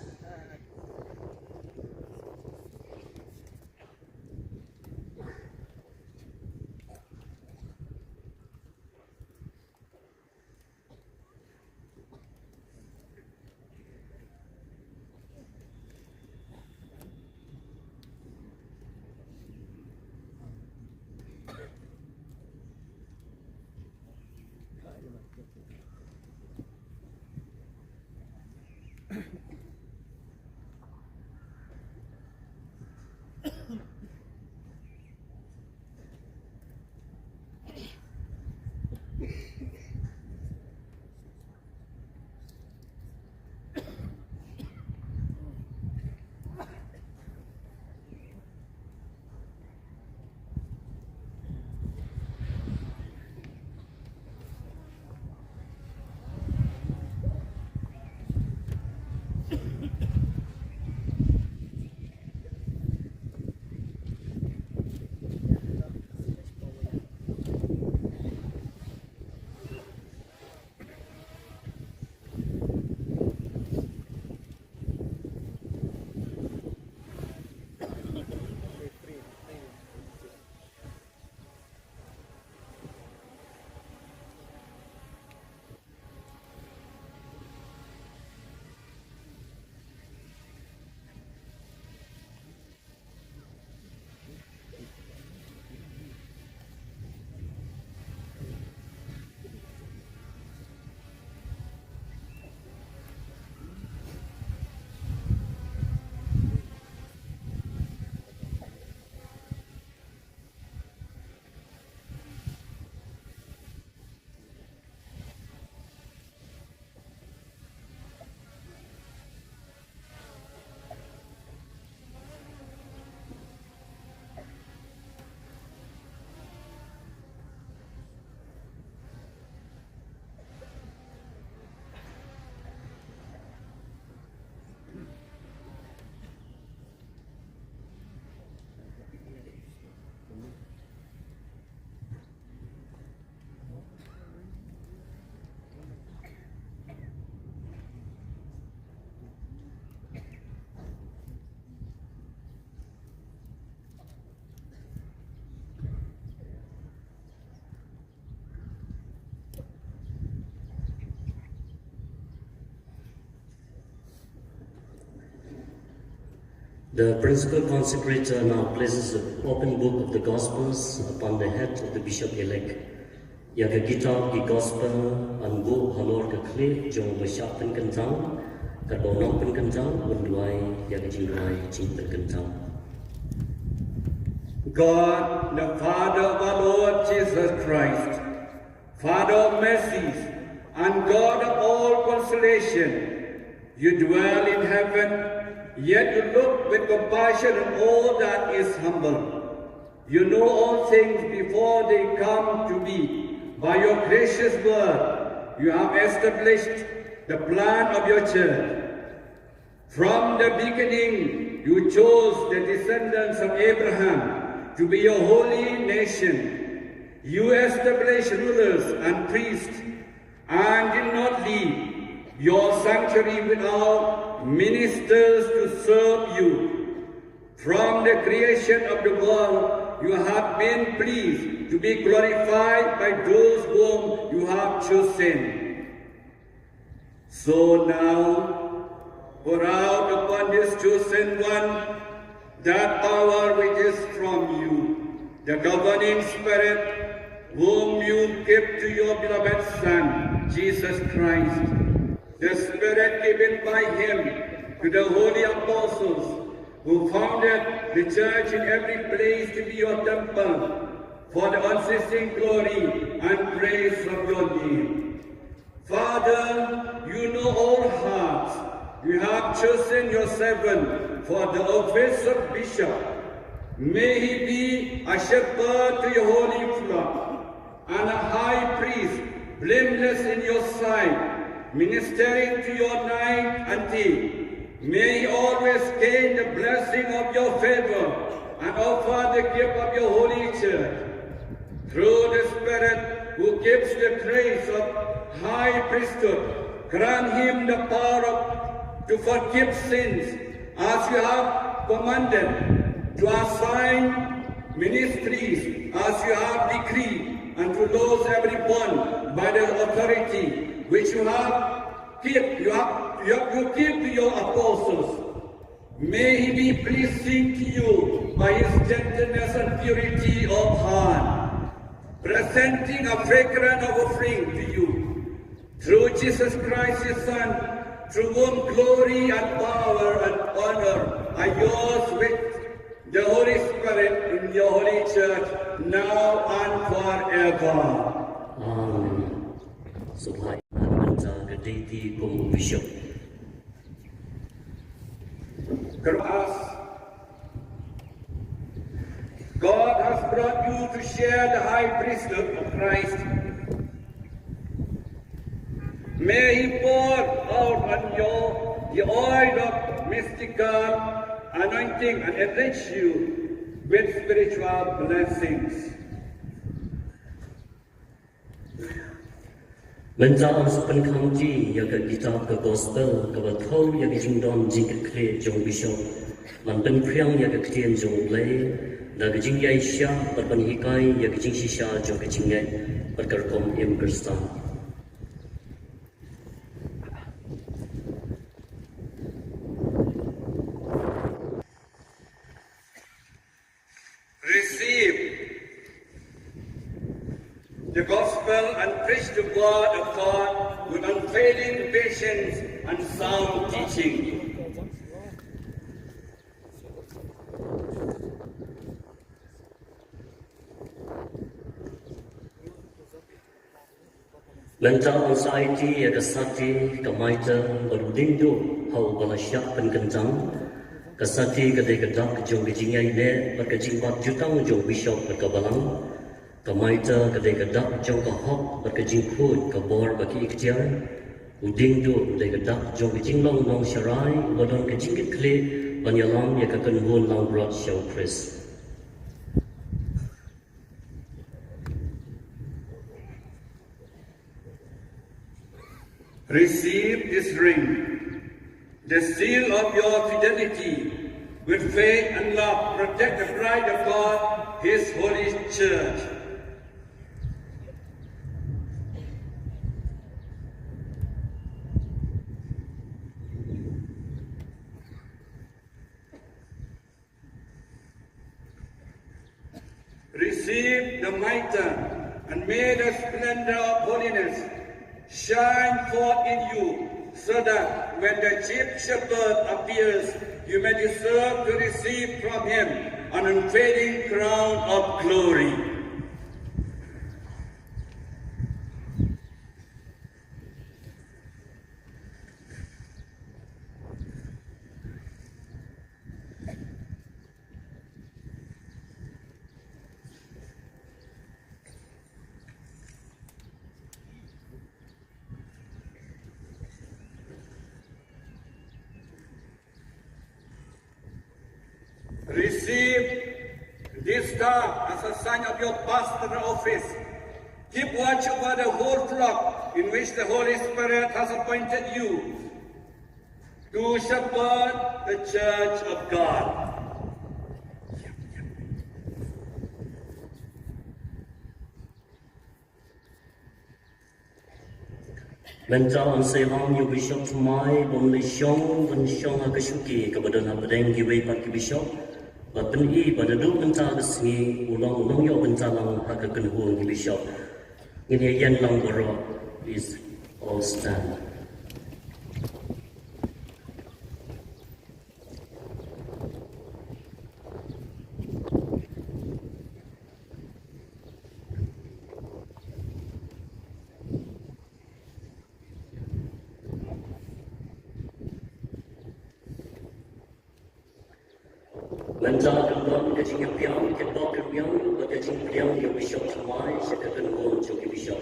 The principal consecrator now places the open book of the Gospels upon the head of the bishop-elect. Yaga kitab ki Gospel an bu halor ka kli jong besyak pen kentang, ka donong pen kentang, unduai yaga jingrai jing pen kentang. God, the Father of our Lord Jesus Christ, Father of mercies, and God of all consolation, you dwell in heaven, yet you look with compassion on all that is humble. You know all things before they come to be. By your gracious word, you have established the plan of your church. From the beginning, you chose the descendants of Abraham to be a holy nation. You established rulers and priests and did not leave your sanctuary without ministers to serve you. From the creation of the world, you have been pleased to be glorified by those whom you have chosen. So now, pour out upon this chosen one that power which is from you, the governing Spirit, whom you give to your beloved Son, Jesus Christ, the Spirit given by him to the holy apostles, who founded the church in every place to be your temple, for the unceasing glory and praise of your name. Father, you know all hearts. You have chosen your servant for the office of bishop. May he be a shepherd to your holy flock and a high priest, blameless in your sight, ministering to your night and day. May he always gain the blessing of your favor and offer the gift of your holy church. Through the Spirit who gives the grace of high priesthood, grant him the power to forgive sins as you have commanded, to assign ministries as you have decreed, and to loose everyone by the authority which you give to your apostles. May he be pleasing to you by his gentleness and purity of heart, presenting a fragrant offering to you. Through Jesus Christ, his Son, through whom glory and power and honor are yours with the Holy Spirit in your holy church, now and forever. Amen. Supply the deity of Bishop. God has brought you to share the high priesthood of Christ. May he pour out on you the oil of mystical anointing and enrich you with spiritual blessings. Menjauh sepen kamji yang kitab ke gospel ke betul yang jingdon jingkat kre jong bishop manpen priang yang ketien jong play dan kejing Aisyah berpan hikai yang kejing sisa jong kejingnya berkerkom im Kristen. Receive the gospel and preach the word of God with unfailing patience and sound teaching. Menjauh society yang kesati kemaita berdindu hau balasyak penkencang kesati kedai kedak jong kejingnya ini berkejingbat jutang jong bishop berkabalang kemaita kedai kedak jong kahok berkejingkut kabor bagi ikhtiar uding du kedai kedak jong kejinglong nong syarai badon kejingkit kli banyalang yang kekenhun lang brot show Chris. Receive this ring, the seal of your fidelity. With faith and love, protect the bride of God, his holy church. receive the mitre, and may the splendor of holiness shine forth in you, so that when the chief shepherd appears, you may deserve to receive from him an unfading crown of glory. Receive this star as a sign of your pastoral office. Keep watch over the whole flock in which the Holy Spirit has appointed you to shepherd the Church of God. มันจะอันเซลามอยู่บิชอปทำไมบนลิชองบนชองอากาชุกีกับบัดนั้นประเด็นกิเวปักกิบิชอปบัดเป็นอีบัดดูมันจะกษณีอุลองยอมันจะลังอากากันหัวกิบิชอปเงี้ยยันลังบรอ is all stand Menjaga dalam kecing yang kebak yang kecing yang bishop semai sekarang pun jadi bishop.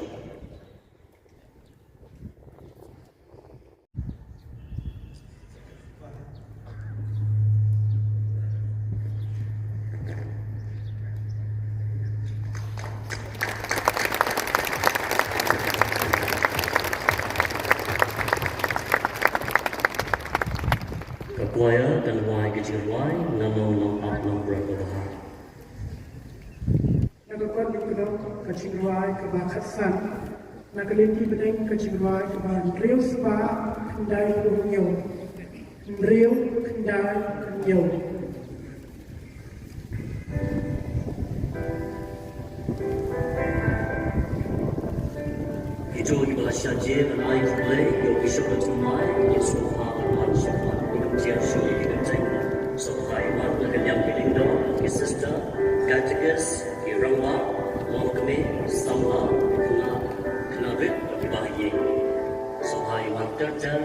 Kepuaya dan wai kecil wai namun berapa bahar. Nagakon di kuno kecil wai kebakasan. Nagaliti bedeng kecil wai kebahan riu seba kendai kunyo. Riu kendai kunyo. Itu ibalah saja dan air boleh yo bisa bertumai Yesus Allah Subhanahu Tiada kita cakap, sopai mana yang pilih dong, sister, categus, irama, long kami, sama, kena rit, bahaya, sopai mana terjal.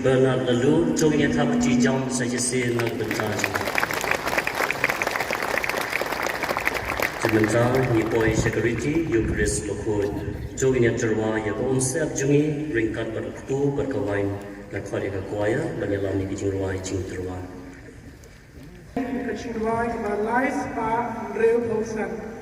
Bernard Laloo, jogging at Hapachi Jam, such as saying, not the charge. Jimantang, Nipoi Security, Eucharist Lokoi, jogging at Jerwa, Yakom Sep Jungi, bring cut but a two, but a wine, like Kodiga Choir, Banilani Kijurwai, Chingturwa. Kachurwai, my life, spa, real person.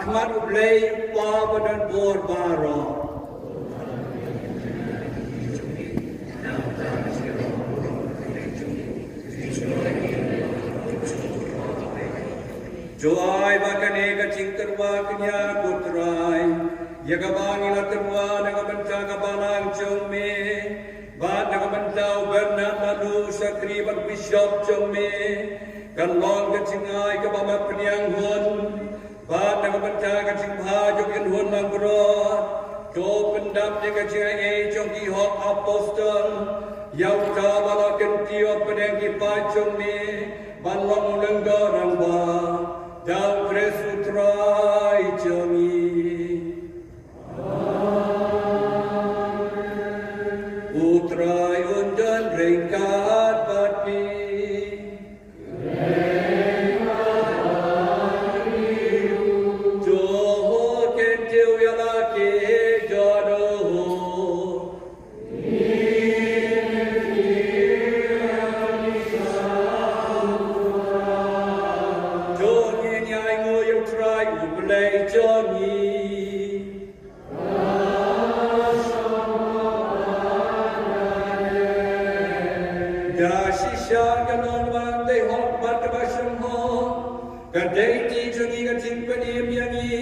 Hakmat ublay pabadan bor baro. Joai bakane ka cingkerwa kenya kutrai. Yagabangi laterwa nagabanta kabanang jome. Bat nagabanta Bernard Laloo sakri bak bishop jome. Kan long ka cingai ka bama penyang hun. Bat nagabanta ka cingha jokin hun manggro. Jo pendap dia ka cingai jong ki hok apostol. Yau ta bala kentio pedang ki pacome. Ban long lenggorang ba. Dau Kresu trai jongi. Utrai undan ringkat bati. Joho kentiu yalaki jodoh. Kadai ti jongi ka timpani miyangi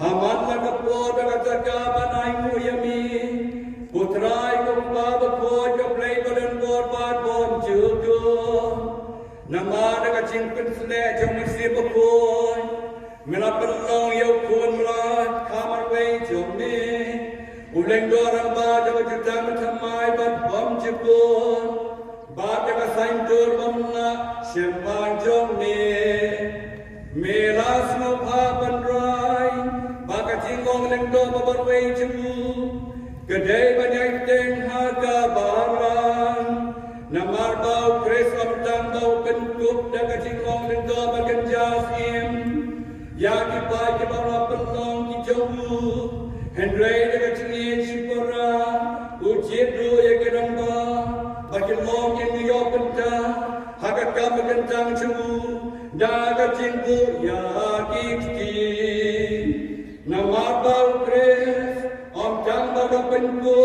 haman la kapo daga taka banai mu yami putrai ko baba ko ka play badan bor bad bom jugo nama daga timpan sle jong sip ko mela pelong yau kun mela kamar wei jome uleng dorang ba daga jutang thamai bad bom jugo ba daga sain dor bomna shempang jome Melas no papan rai, baka jingong lengdo babarway jemu, kedai banyak deng harga barang, namar bau kres amtang bau bentuk daga jingong lengdo bagan jasim, yaki pai ke bawah pelong ki jemu, hendrai daga jingin sipora, ujidu ya keramba, bagi long yang nyopenta, haga kam gentang jemu. Daga jinggu ya kiti Namar bau kres Om jang baga penku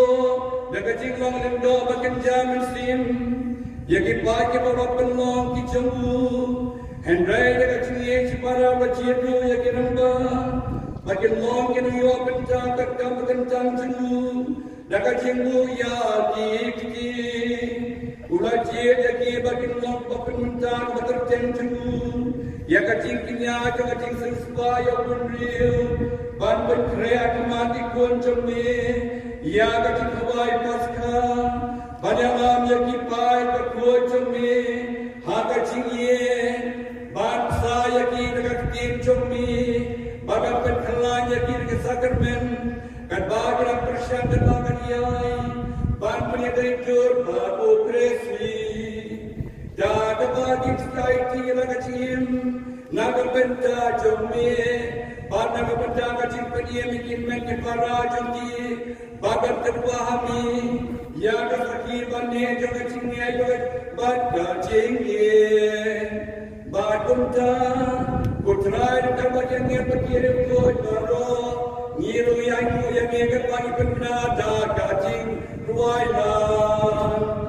Daga jinglong lendo bagan jamin sim Yagi pagi bawa penlong ki jenggu Hendrai daga jingye cipara bajiru yagi ramba Bagan long kinu yo bentang kakam bagantang jenggu Daga jinggu ya kiti Ula jir yagi bagan long bagan mentang baterjeng jenggu Ya kacing kinya jo kacing sespa ya bunriu ban berkreat mati kun jome ya kacing hawai paska banyalam ya kipai berkuat jome ha kacing ye ban sa ya ki dekat tim jome bagan berkelan ya ki dekat sakramen kan bagan persyan dan bagan yai ban penyedai tur babu kresi Daga bagi society laga cim, naga benda jome, bad naga benda kacing pedia mikin men para jomdi, bagan kedua hami, ya kasaki bane jo kacing ngai bad kacing ye, bad benda, putrai dekat bagian yang berkirim kod baro, ngiru yang ngekat bagi benda dah kacing ruailan.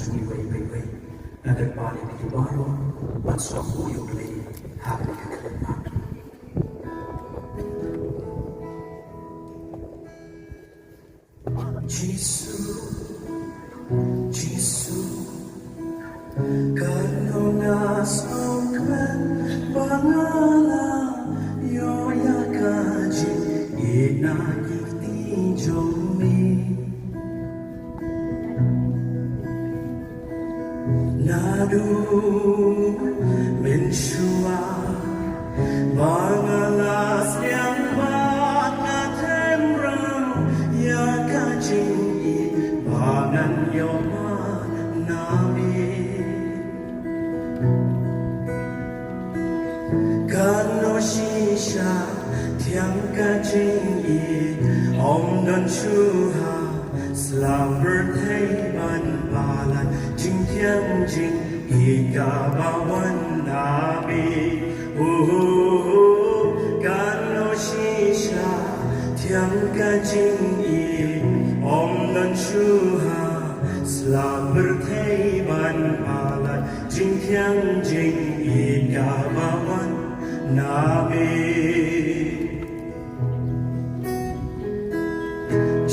sini bayi-bayi. Nadat bali di baru, bat somu yung beli, hari kekelupan. Jesus, kanongas ongkran bangala yoya kaji inagiti jomi nadu menshua bangalas yang bana temrang ya kaji bangan yoma nami kano shisha tiang kajing i om dan shuha slumber taiman balan jing tiang jing i gabawan nabi kano shisha tiang kajing i om dan shuha slumber taiman balan jing tiang jing i gabawan nabi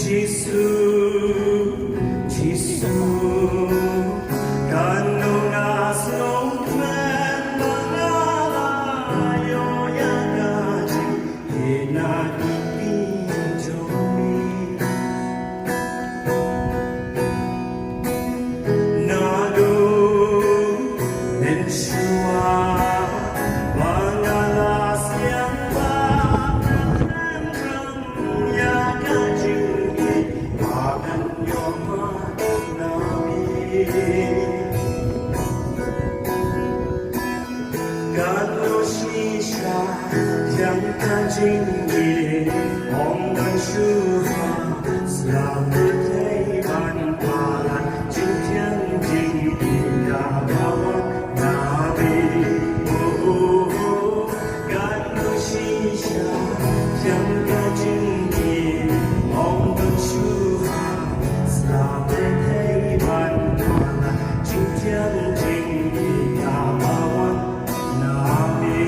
Jesus kanongas ongkran bangala yoya kaji inagiti jomi nadu menshua bangalas yang bakal ya kaji bagan yoma nami kano shisha yang kajing i om dan shuha selamat taiman palan jing tiang jing i gabawan nabi kano shisha yang kajing i om dan shuha selamat taiman palan jing tiang jing i gabawan nabi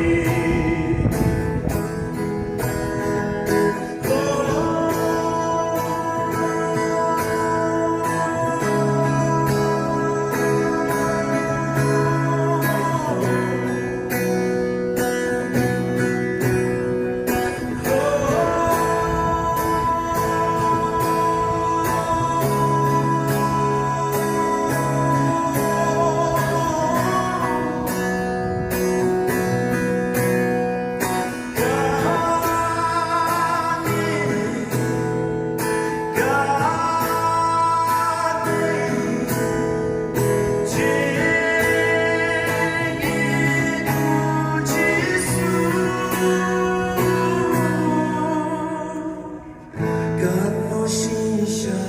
kano shisha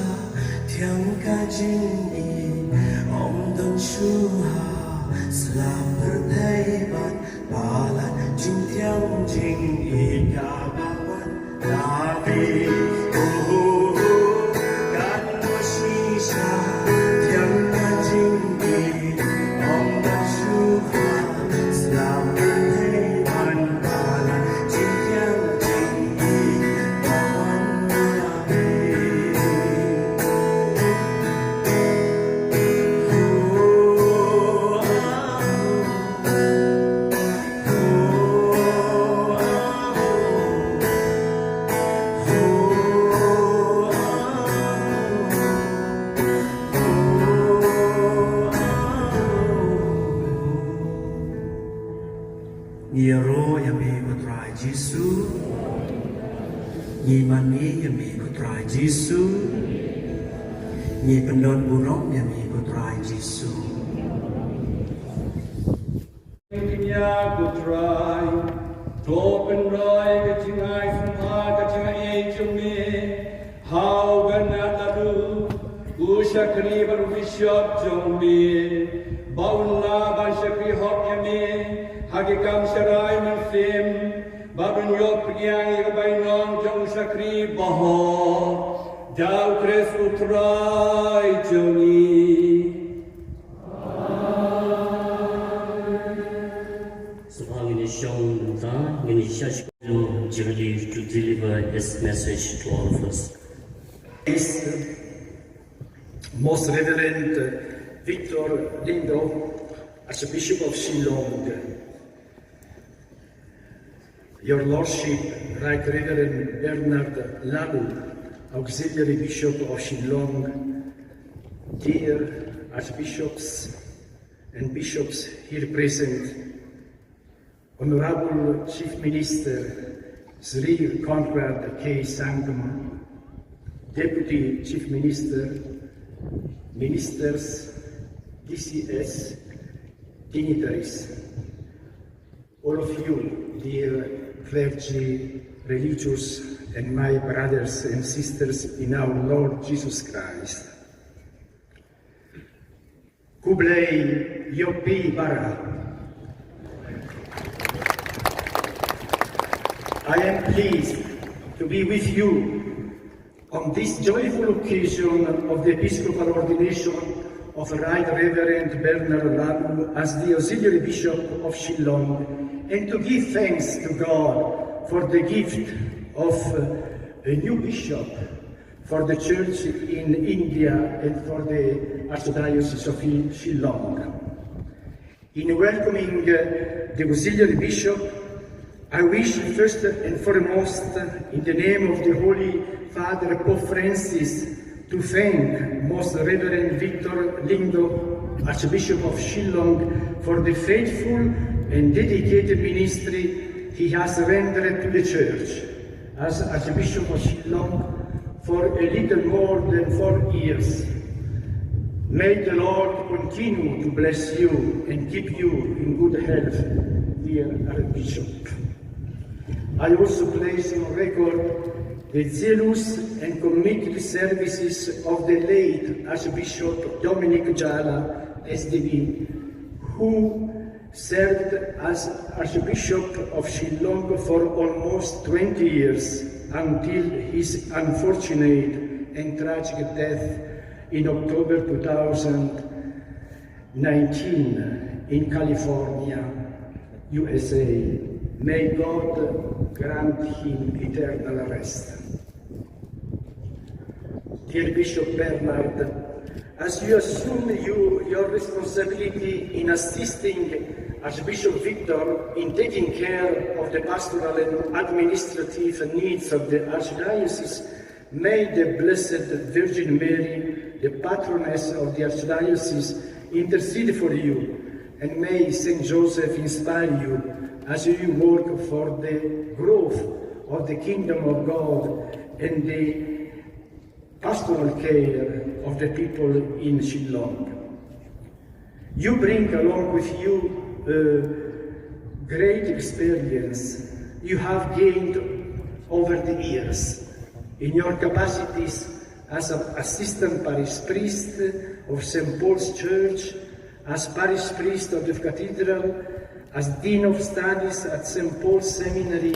tiang kajing i om dan shuha selamat taiman palan jing tiang jing i gabawan nabi kano shisha tiang kajing i om dan shuha selamat taiman palan jing tiang jing i gabawan nabi Yero yami kutrai Jisu Yimani yami kutrai Jisu Yipendon burong yami kutrai Jisu Kimya kutrai Topen roi kachingai semha kachingai ejumi Hau ganat Laloo Ushakri baru bishop jombi Baunla ban shakri hop yami Hagikam sharai mansim Babun yok priang yagabai nong jong shakri baho Jau kres utrai joni his message to all of us. Most Reverend Victor Lindo, Archbishop of Shillong, Your Lordship, Right Reverend Bernard Laloo, Auxiliary Bishop of Shillong, dear Archbishops and Bishops here present, Honorable Chief Minister Sri Conrad K. Sangma, Deputy Chief Minister, Ministers, DCS, dignitaries, all of you, dear clergy, religious, and my brothers and sisters in our Lord Jesus Christ. Kublai Yopi Bara. I am pleased to be with you on this joyful occasion of the Episcopal ordination of Right Reverend Bernard Laloo as the Auxiliary Bishop of Shillong, and to give thanks to God for the gift of a new bishop for the Church in India and for the Archdiocese of Shillong. In welcoming the Auxiliary Bishop, I wish first and foremost, in the name of the Holy Father Pope Francis, to thank Most Reverend Victor Lindo, Archbishop of Shillong, for the faithful and dedicated ministry he has rendered to the Church as Archbishop of Shillong for a little more than 4 years. May the Lord continue to bless you and keep you in good health, dear Archbishop. I also place on record the zealous and committed services of the late Archbishop Dominic Jala, SDB, who served as Archbishop of Shillong for almost 20 years until his unfortunate and tragic death in October 2019 in California, USA. May God grant him eternal rest. Dear Bishop Bernard, as you assume your responsibility in assisting Archbishop Victor in taking care of the pastoral and administrative needs of the Archdiocese, may the Blessed Virgin Mary, the patroness of the Archdiocese, intercede for you, and may Saint Joseph inspire you as you work for the growth of the kingdom of God and the pastoral care of the people in Shillong. You bring along with you great experience you have gained over the years in your capacities as an assistant parish priest of St. Paul's Church, as parish priest of the cathedral, as Dean of Studies at St. Paul's Seminary,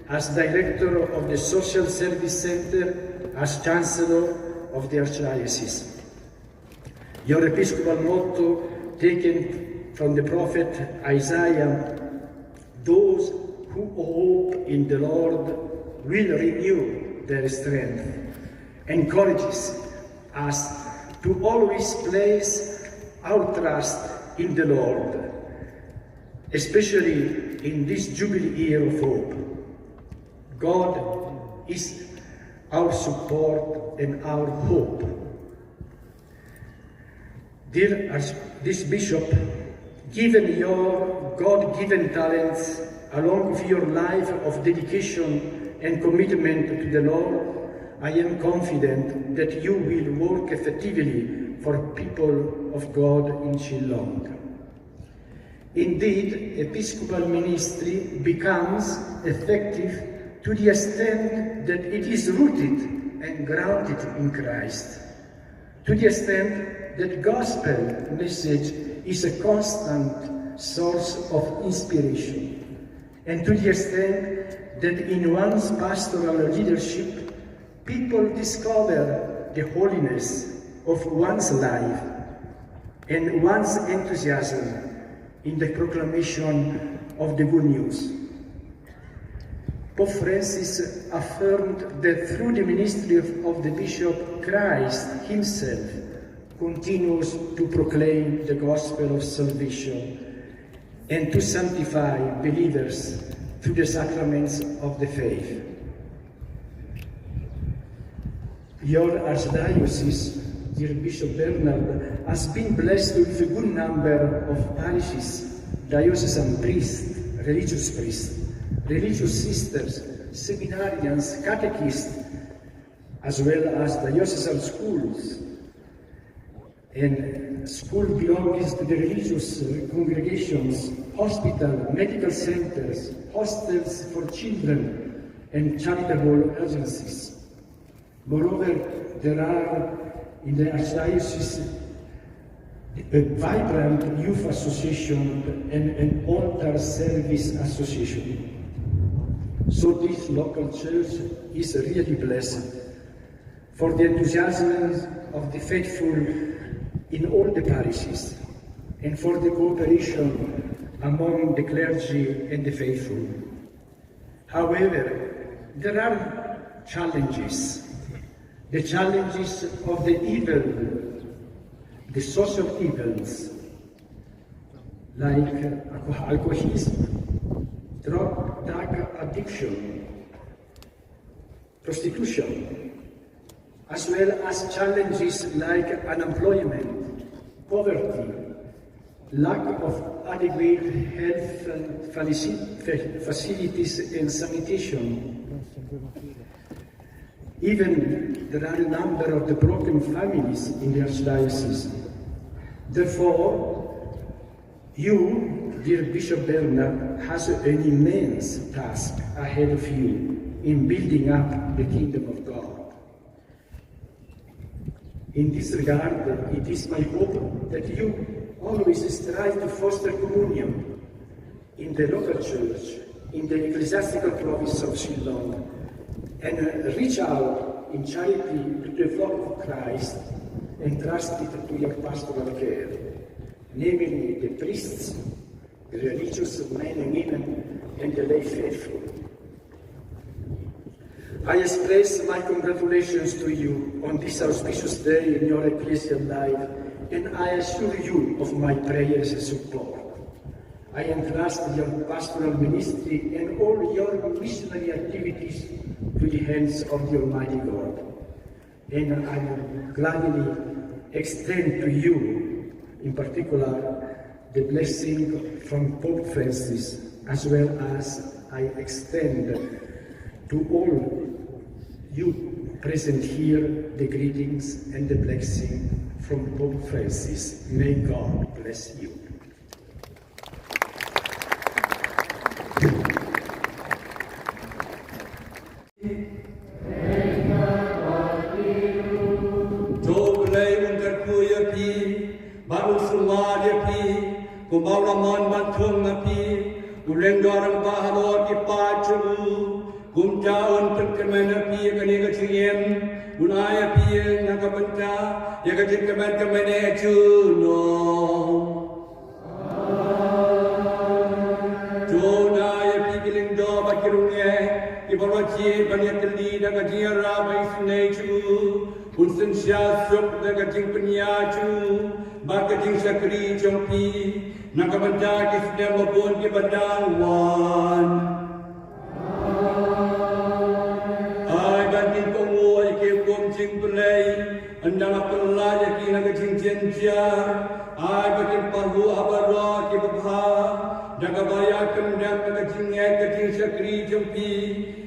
as Director of the Social Service Center, as Chancellor of the Archdiocese. Your Episcopal motto, taken from the prophet Isaiah, "Those who hope in the Lord will renew their strength," encourages us to always place our trust in the Lord, especially in this Jubilee year of hope. God is our support and our hope. Dear Archbishop, given your God-given talents, along with your life of dedication and commitment to the Lord, I am confident that you will work effectively for people of God in Shillong. Indeed, Episcopal ministry becomes effective to the extent that it is rooted and grounded in Christ, to the extent that gospel message is a constant source of inspiration, and to the extent that in one's pastoral leadership, people discover the holiness of one's life and one's enthusiasm in the proclamation of the good news. Pope Francis affirmed that through the ministry of the bishop, Christ himself continues to proclaim the gospel of salvation and to sanctify believers through the sacraments of the faith. Your Archdiocese, dear Bishop Bernard, has been blessed with a good number of parishes, diocesan priests, religious sisters, seminarians, catechists, as well as diocesan schools and school belonging to the religious congregations, hospital, medical centers, hostels for children, and charitable agencies. Moreover, there are in the Archdiocese a vibrant youth association and an altar service association. So this local church is really blessed for the enthusiasm of the faithful in all the parishes and for the cooperation among the clergy and the faithful. However, there are challenges. The challenges of the evil, the social evils, like alcoholism, drug addiction, prostitution, as well as challenges like unemployment, poverty, lack of adequate health facilities and sanitation. Even there are a number of the broken families in the Archdiocese. Therefore, you, dear Bishop Bernard, has an immense task ahead of you in building up the kingdom of God. In this regard, it is my hope that you always strive to foster communion in the local church, in the ecclesiastical province of Shillong, and reach out in charity to the flock of Christ entrusted to your pastoral care, namely the priests, the religious men and women, and the lay faithful. I express my congratulations to you on this auspicious day in your ecclesial life, and I assure you of my prayers and support. I entrust your pastoral ministry and all your missionary activities to the hands of the Almighty God. And I will gladly extend to you, in particular, the blessing from Pope Francis, as well as I extend to all you present here the greetings and the blessing from Pope Francis. May God bless you. Kumaulamon bantung napi, ulendoran bahalor ki pacu, kumjaun penkemen napi kani kaciem, unaya pi nakabenta, ya kacim kemen ecuno. Jona ya pi kilindo bakirunge, ibaroci banyateli nakajira baisneju, unsen syasuk nakajing penyacu, bakajing sakri jompi. Nakabanda kisnya mabun ki badangwan. Ay bantin kongo ki kum jing play, andang apella ki nakajing jenjar. Ay batin pahu abara ki babha, dagabaya kendang nakajing kajing sakri jempi.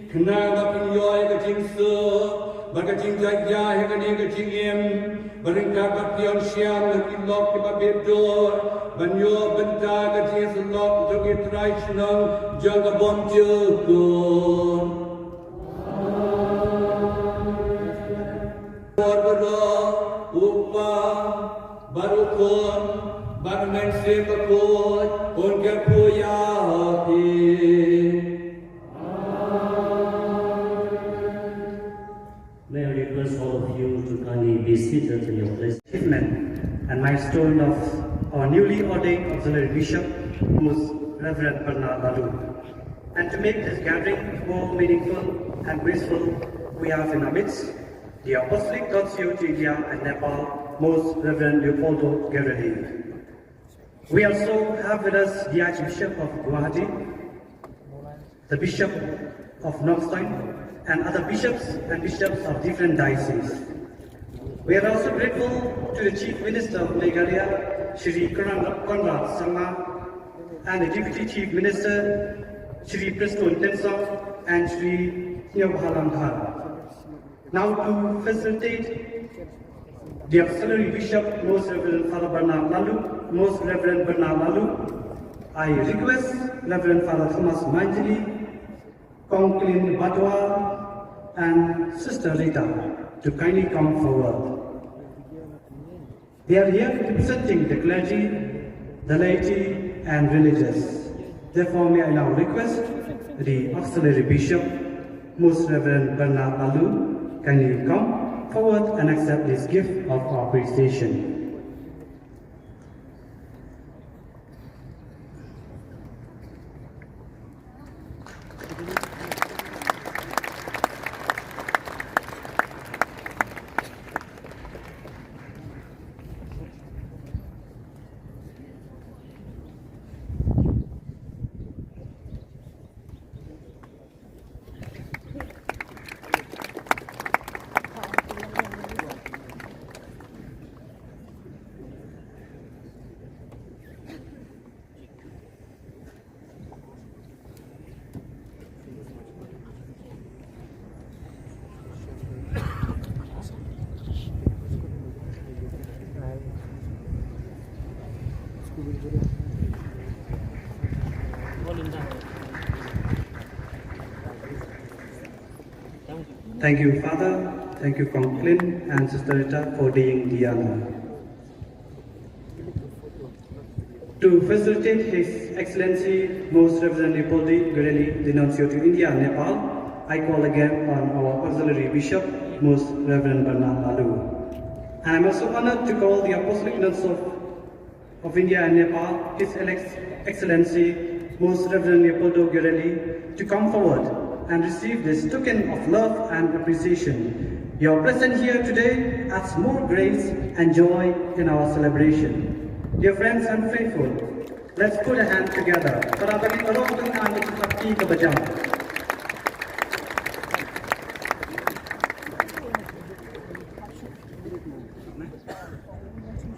Kena bapin yoy kajing se, bakajing jaya kani kajing em. Barangka kapion siam nakilok ki babedor. Banyo benta kajing selok jogi tradisional jaga bom jegon. Barbara upa barukon barmen sepakot onke puyaki. May I request all of you to kindly be seated in your place. And milestone of our newly ordained auxiliary bishop, Most Reverend Bernard Laloo. And to make this gathering more meaningful and graceful, we have in our midst the apostolic nuncio to India and Nepal, Most Reverend Leopoldo Guerreri. We also have with us the Archbishop of Guwahati, the Bishop of Nongstoin, and other bishops and bishops of different dioceses. We are also grateful to the Chief Minister of Meghalaya, Shri Conrad Sangma, and the Deputy Chief Minister, Shri Preston Tensong, and Shri Nyobhalamdhar. Now to facilitate the Auxiliary Bishop, Most Reverend Father Bernard Laloo, Most Reverend Bernard Laloo, I request Reverend Father Thomas Manjali, Conklin Badwa, and Sister Rita to kindly come forward. They are here representing the clergy, the laity, and religious. Therefore, may I now request the Auxiliary Bishop, Most Reverend Bernard Laloo, kindly come forward and accept this gift of appreciation. Thank you, Father. Thank you, Conklin and Sister Rita, for doing the honor. To facilitate His Excellency, Most Reverend Leopoldo Guerreri, the Nuncio to India and Nepal, I call again on our Auxiliary Bishop, Most Reverend Bernard Laloo. And I'm also honored to call the Apostolic Nuncio of India and Nepal, His Excellency, Most Reverend Leopoldo Guerreri, to come forward and receive this token of love and appreciation. Your presence here today adds more grace and joy in our celebration. Dear friends and faithful, let's put a hand together.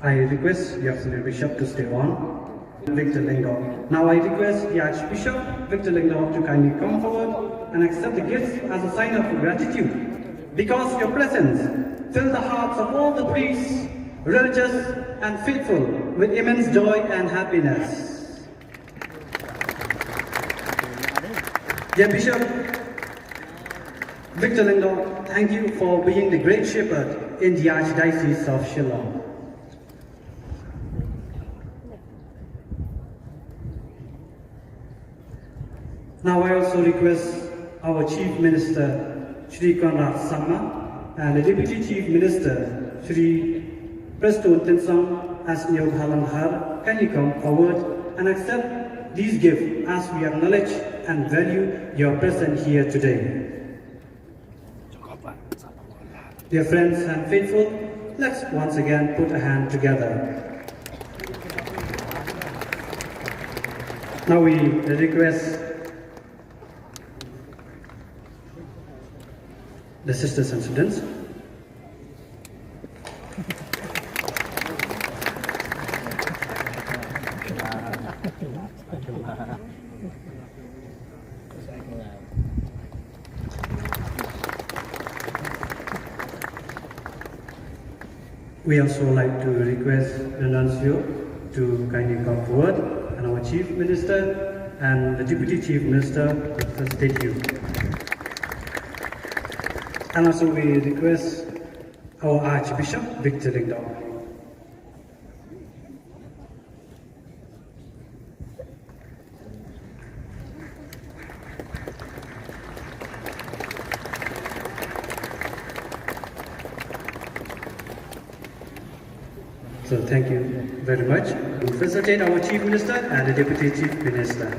I request the Auxiliary Bishop to stay on. Victor Lingdorf. Now I request the Archbishop, Victor Lingdorf, to kindly come forward and accept the gifts as a sign of gratitude, because your presence filled the hearts of all the priests, religious and faithful with immense joy and happiness. Dear Bishop Victor Lingdorf, thank you for being the great shepherd in the Archdiocese of Shillong. Now I also request our Chief Minister, Shri Conrad Sangma, and the Deputy Chief Minister, Shri Preston Tensong, as Nyobhalamdhar, kindly come forward and accept these gifts as we acknowledge and value your presence here today. Dear friends and faithful, let's once again put a hand together. Now we request the sisters and students. We also like to request the nuncio to kindly come forward, and our Chief Minister and the Deputy Chief Minister to facilitate you. And also we request our Archbishop, Victor Lingdorf. So thank you very much. We facilitate our Chief Minister and the Deputy Chief Minister.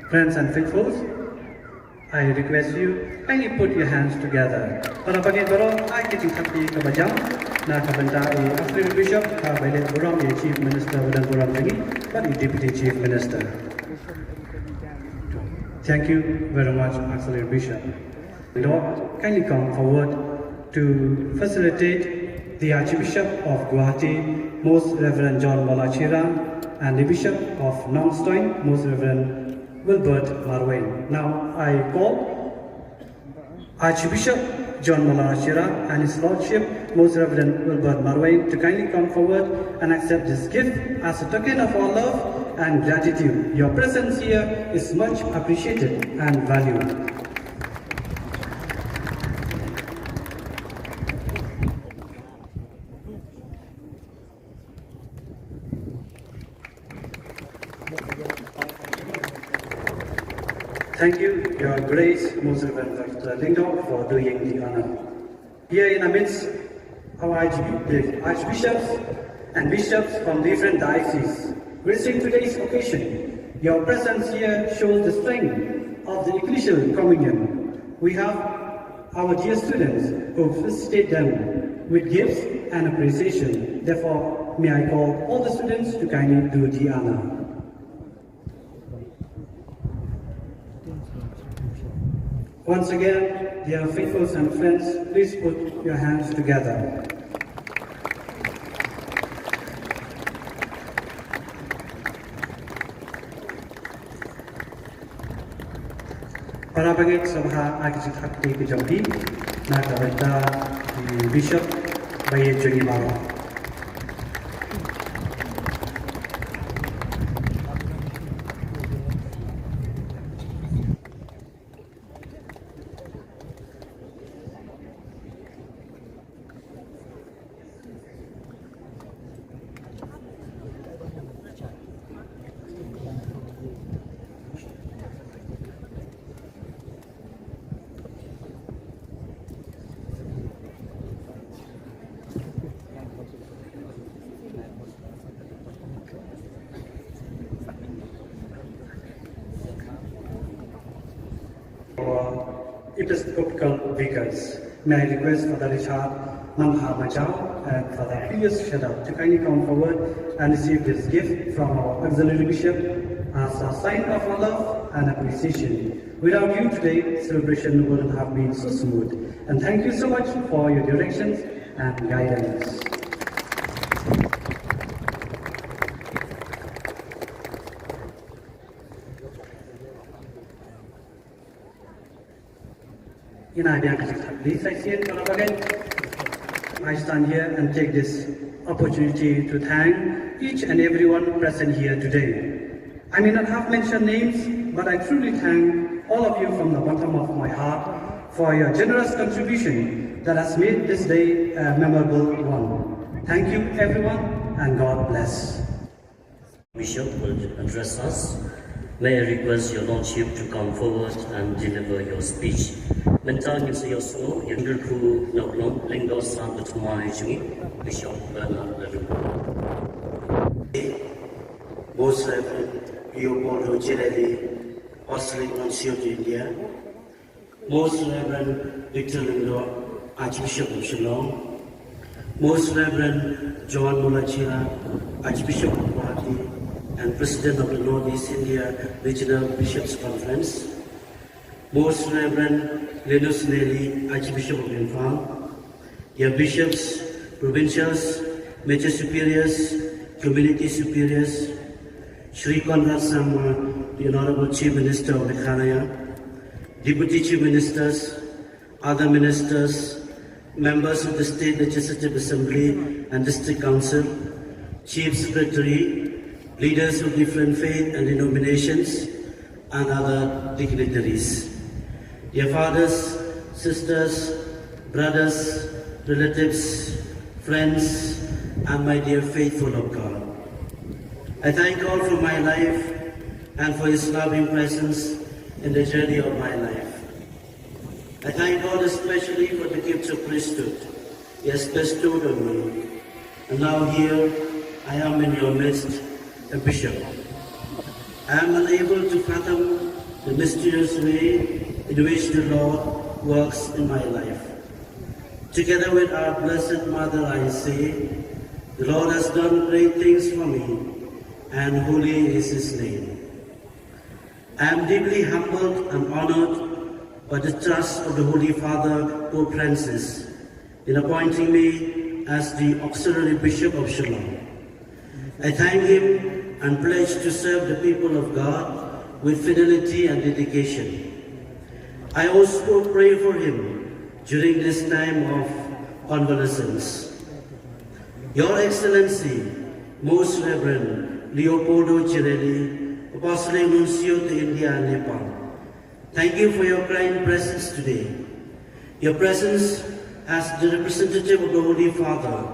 Friends and faithfuls, I request you kindly put your hands together. Para bagi baro I kiting happy kabajam na kabanta Auxiliary Bishop ka bale buram Chief Minister wadan buram lagi but Deputy Chief Minister. Thank you very much, Auxiliary Bishop. Lord, kindly come forward to facilitate the Archbishop of Guwahati, Most Reverend John Malachira, and the Bishop of Nongstoin, Most Reverend Wilbert Marwain. Now I call Archbishop John Malachira and His Lordship, Most Reverend Wilbert Marwain, to kindly come forward and accept this gift as a token of our love and gratitude. Your presence here is much appreciated and valued. Thank you, Your Grace, Most Reverend Dr. Lingdor, for doing the honor. Here in the midst, our archbishops and bishops from different dioceses, gracing today's occasion. Your presence here shows the strength of the ecclesial communion. We have our dear students who felicitate them with gifts and appreciation. Therefore, may I call all the students to kindly do the honor. Once again, dear faithfuls and friends, please put your hands together. Para bagi sabha agit hakti ke jambi na kabanta Bishop Baye Joni Maro. Episcopal vicars. May I request Father Richard Mamha Machao and Father Pius Shadab to kindly come forward and receive this gift from our Auxiliary Bishop as a sign of our love and appreciation. Without you today, celebration wouldn't have been so smooth. And thank you so much for your directions and guidance. I stand here and take this opportunity to thank each and everyone present here today. I may not have mentioned names, but I truly thank all of you from the bottom of my heart for your generous contribution that has made this day a memorable one. Thank you everyone, and God bless. Bishop will address us. May I request your Lordship to come forward and deliver your speech. Mentang your solo, your Laloo Naulong, Lingdor San Batumai Jungi, Bishop Bernard Laloo. Most Reverend Leopoldo Girelli, Apostolic Nuncio to India, Most Reverend Victor Lingdor, Archbishop of Shillong, Most Reverend John Mulachira, Archbishop of Guwahati, and President of the Northeast India Regional Bishops Conference, Most Reverend Linus Nelly, Archbishop of Imphal, your bishops, provincials, major superiors, community superiors, Shri Conrad Samma, the Honorable Chief Minister of Meghalaya, Deputy Chief Ministers, other ministers, members of the State Legislative Assembly and District Council, Chief Secretary, leaders of different faith and denominations, and other dignitaries. Dear fathers, sisters, brothers, relatives, friends, and my dear faithful of God, I thank God for my life and for His loving presence in the journey of my life. I thank God especially for the gifts of priesthood He has bestowed on me. And now here I am in your midst, a bishop. I am unable to fathom mysterious way in which the Lord works in my life. Together with our Blessed Mother, I say, the Lord has done great things for me, and holy is His name. I am deeply humbled and honored by the trust of the Holy Father, Pope Francis, in appointing me as the Auxiliary Bishop of Shillong. I thank him and pledge to serve the people of God with fidelity and dedication. I also pray for him during this time of convalescence. Your Excellency, Most Reverend Leopoldo Cirelli, Apostolic Nuncio to India and Nepal, thank you for your kind presence today. Your presence as the representative of the Holy Father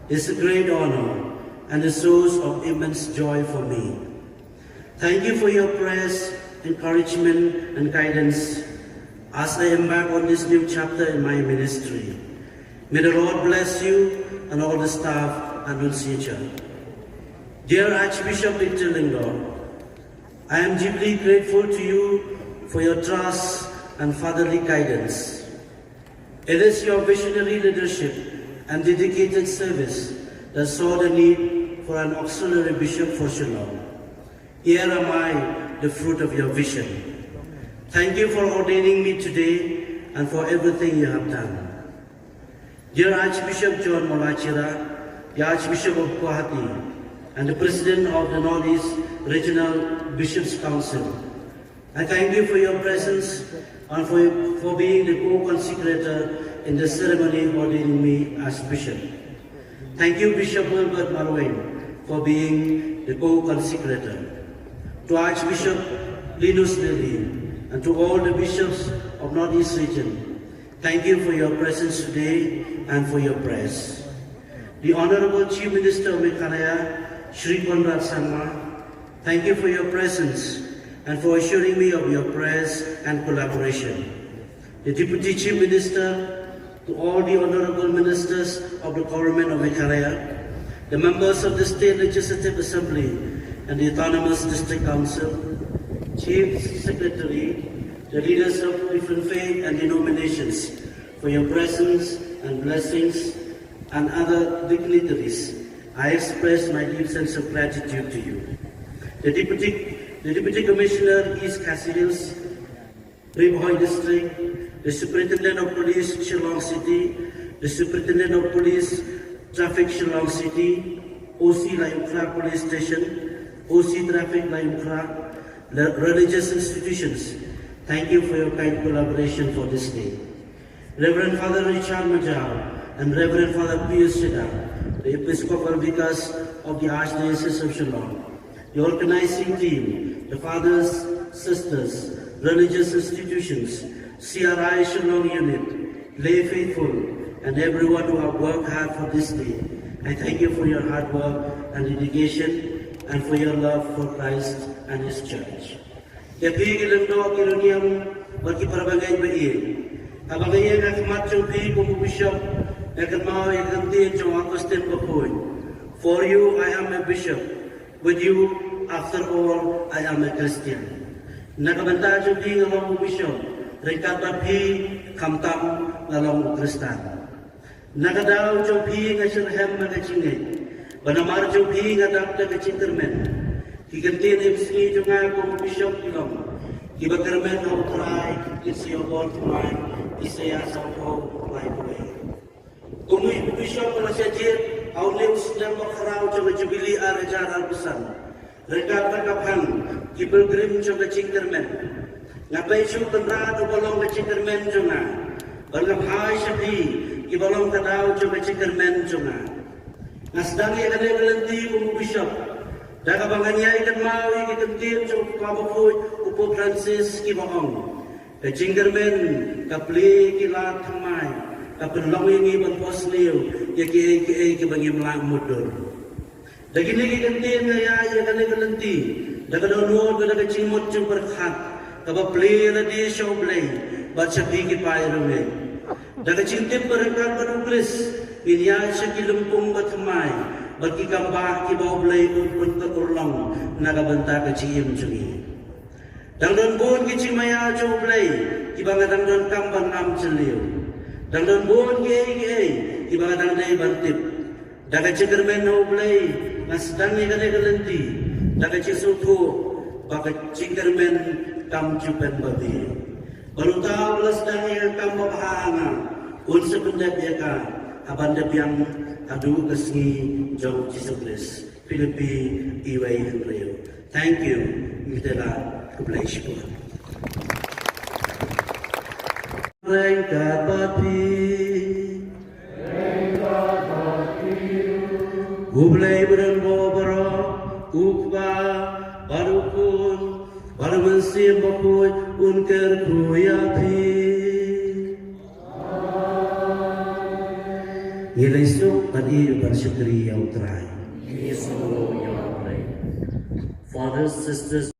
is a great honor and a source of immense joy for me. Thank you for your prayers, encouragement, and guidance as I embark on this new chapter in my ministry. May the Lord bless you and all the staff and investiture. Dear Archbishop Victor Lindor, I am deeply grateful to you for your trust and fatherly guidance. It is your visionary leadership and dedicated service that saw the need for an auxiliary bishop for Shillong. Here am I, the fruit of your vision. Thank you for ordaining me today and for everything you have done. Dear Archbishop John Molachira, the Archbishop of Guwahati, and the President of the Northeast Regional Bishops' Council, I thank you for your presence and for being the co-consecrator in the ceremony ordaining me as bishop. Thank you, Bishop Wilbert Marwain, for being the co-consecrator. To Archbishop Linus Lilly and to all the bishops of Northeast Region, thank you for your presence today and for your prayers. The Honorable Chief Minister of Meghalaya, Shri Conrad Sangma, thank you for your presence and for assuring me of your prayers and collaboration. The Deputy Chief Minister, to all the Honorable Ministers of the Government of Meghalaya, the members of the State Legislative Assembly and the Autonomous District Council, Chief Secretary, the leaders of different faith and denominations, for your presence and blessings, and other dignitaries, I express my deep sense of gratitude to you. The Deputy Commissioner, East Khasi Hills, Rimhoy District, the Superintendent of Police, Shillong City, the Superintendent of Police, Traffic Shillong City, OC Layumkra Police Station, OC Traffic Layumkra, the religious institutions, thank you for your kind collaboration for this day. Reverend Father Richard Majal and Reverend Father Pius Cheda, the Episcopal Vicars of the Archdiocese of Shillong, the organizing team, the fathers, sisters, religious institutions, CRI Shillong Unit, lay faithful, and everyone who have worked hard for this day. I thank you for your hard work and dedication and for your love for Christ and His Church. Yapi kilendo kiloniam bagi parabangay bayi. Abangay ang akmat chupi kung bishop nakamao ikantin chong akustin papoy. For you I am a bishop. With you, after all, I am a Christian. Nakabanta chupi ngalong bishop. Rekat bapi kamtam ngalong Kristan. Nakadaw chupi ngasirhem magachingay. Banamar chupi ngadap nagachingtermen. Kigantin imsni junga kung bishop ilong. Kibakarmen au try, kisiyo bol tumay, isaya sa po way. Kung bishop na siya jir, au leus dan makarao junga jubili arajar albusan. Rekat nakapang, kipilgrim junga chingtermen. Ngapay siyo kanrado balong na chingtermen junga. Balngapay siya di, kibalong kadaw junga chingtermen junga. Nasdang iya kanagalanti kung bishop. Dakabanganyay ikan mawi ikan tim cok kabafoy upo Francis kibaong. Kajingermen kapli kilat kamay kapelongi ni banpos liu yaki kibangim lang mudur. Dagini ikan tim ngaya ikan ikanti. Dakadonod kadakachimot cok berkat kabapli ladi shoblay baca pigi pairunge. Dakachintip berkat beruklis inyay siya kilumpung batamay. Bagi kambah kibaw blay unta urlang nagabanta ka chiyem chungi. Dang don bon ki chimaya jo play, ki banga dang don kamban am cheliu. Dang don bon ki banga dang dai bantip. Daga chikermen no play, mas dang ni kane kalenti. Daga chisutu, baka chikermen kam chupen babi. Baru tahu belas dang ni kam bahanga. Unsa pendat dia ka, abanda biang adu kesni jauh Jesus. Filipi iway Henryo. Thank you. Mitela kublaish po. Rengka papi. Kublai berang bobro, ukba, barukun, barmensim bakuy, unker kuyapi. Nilai sok tadi bersyukuri yang terakhir. Fathers, sisters,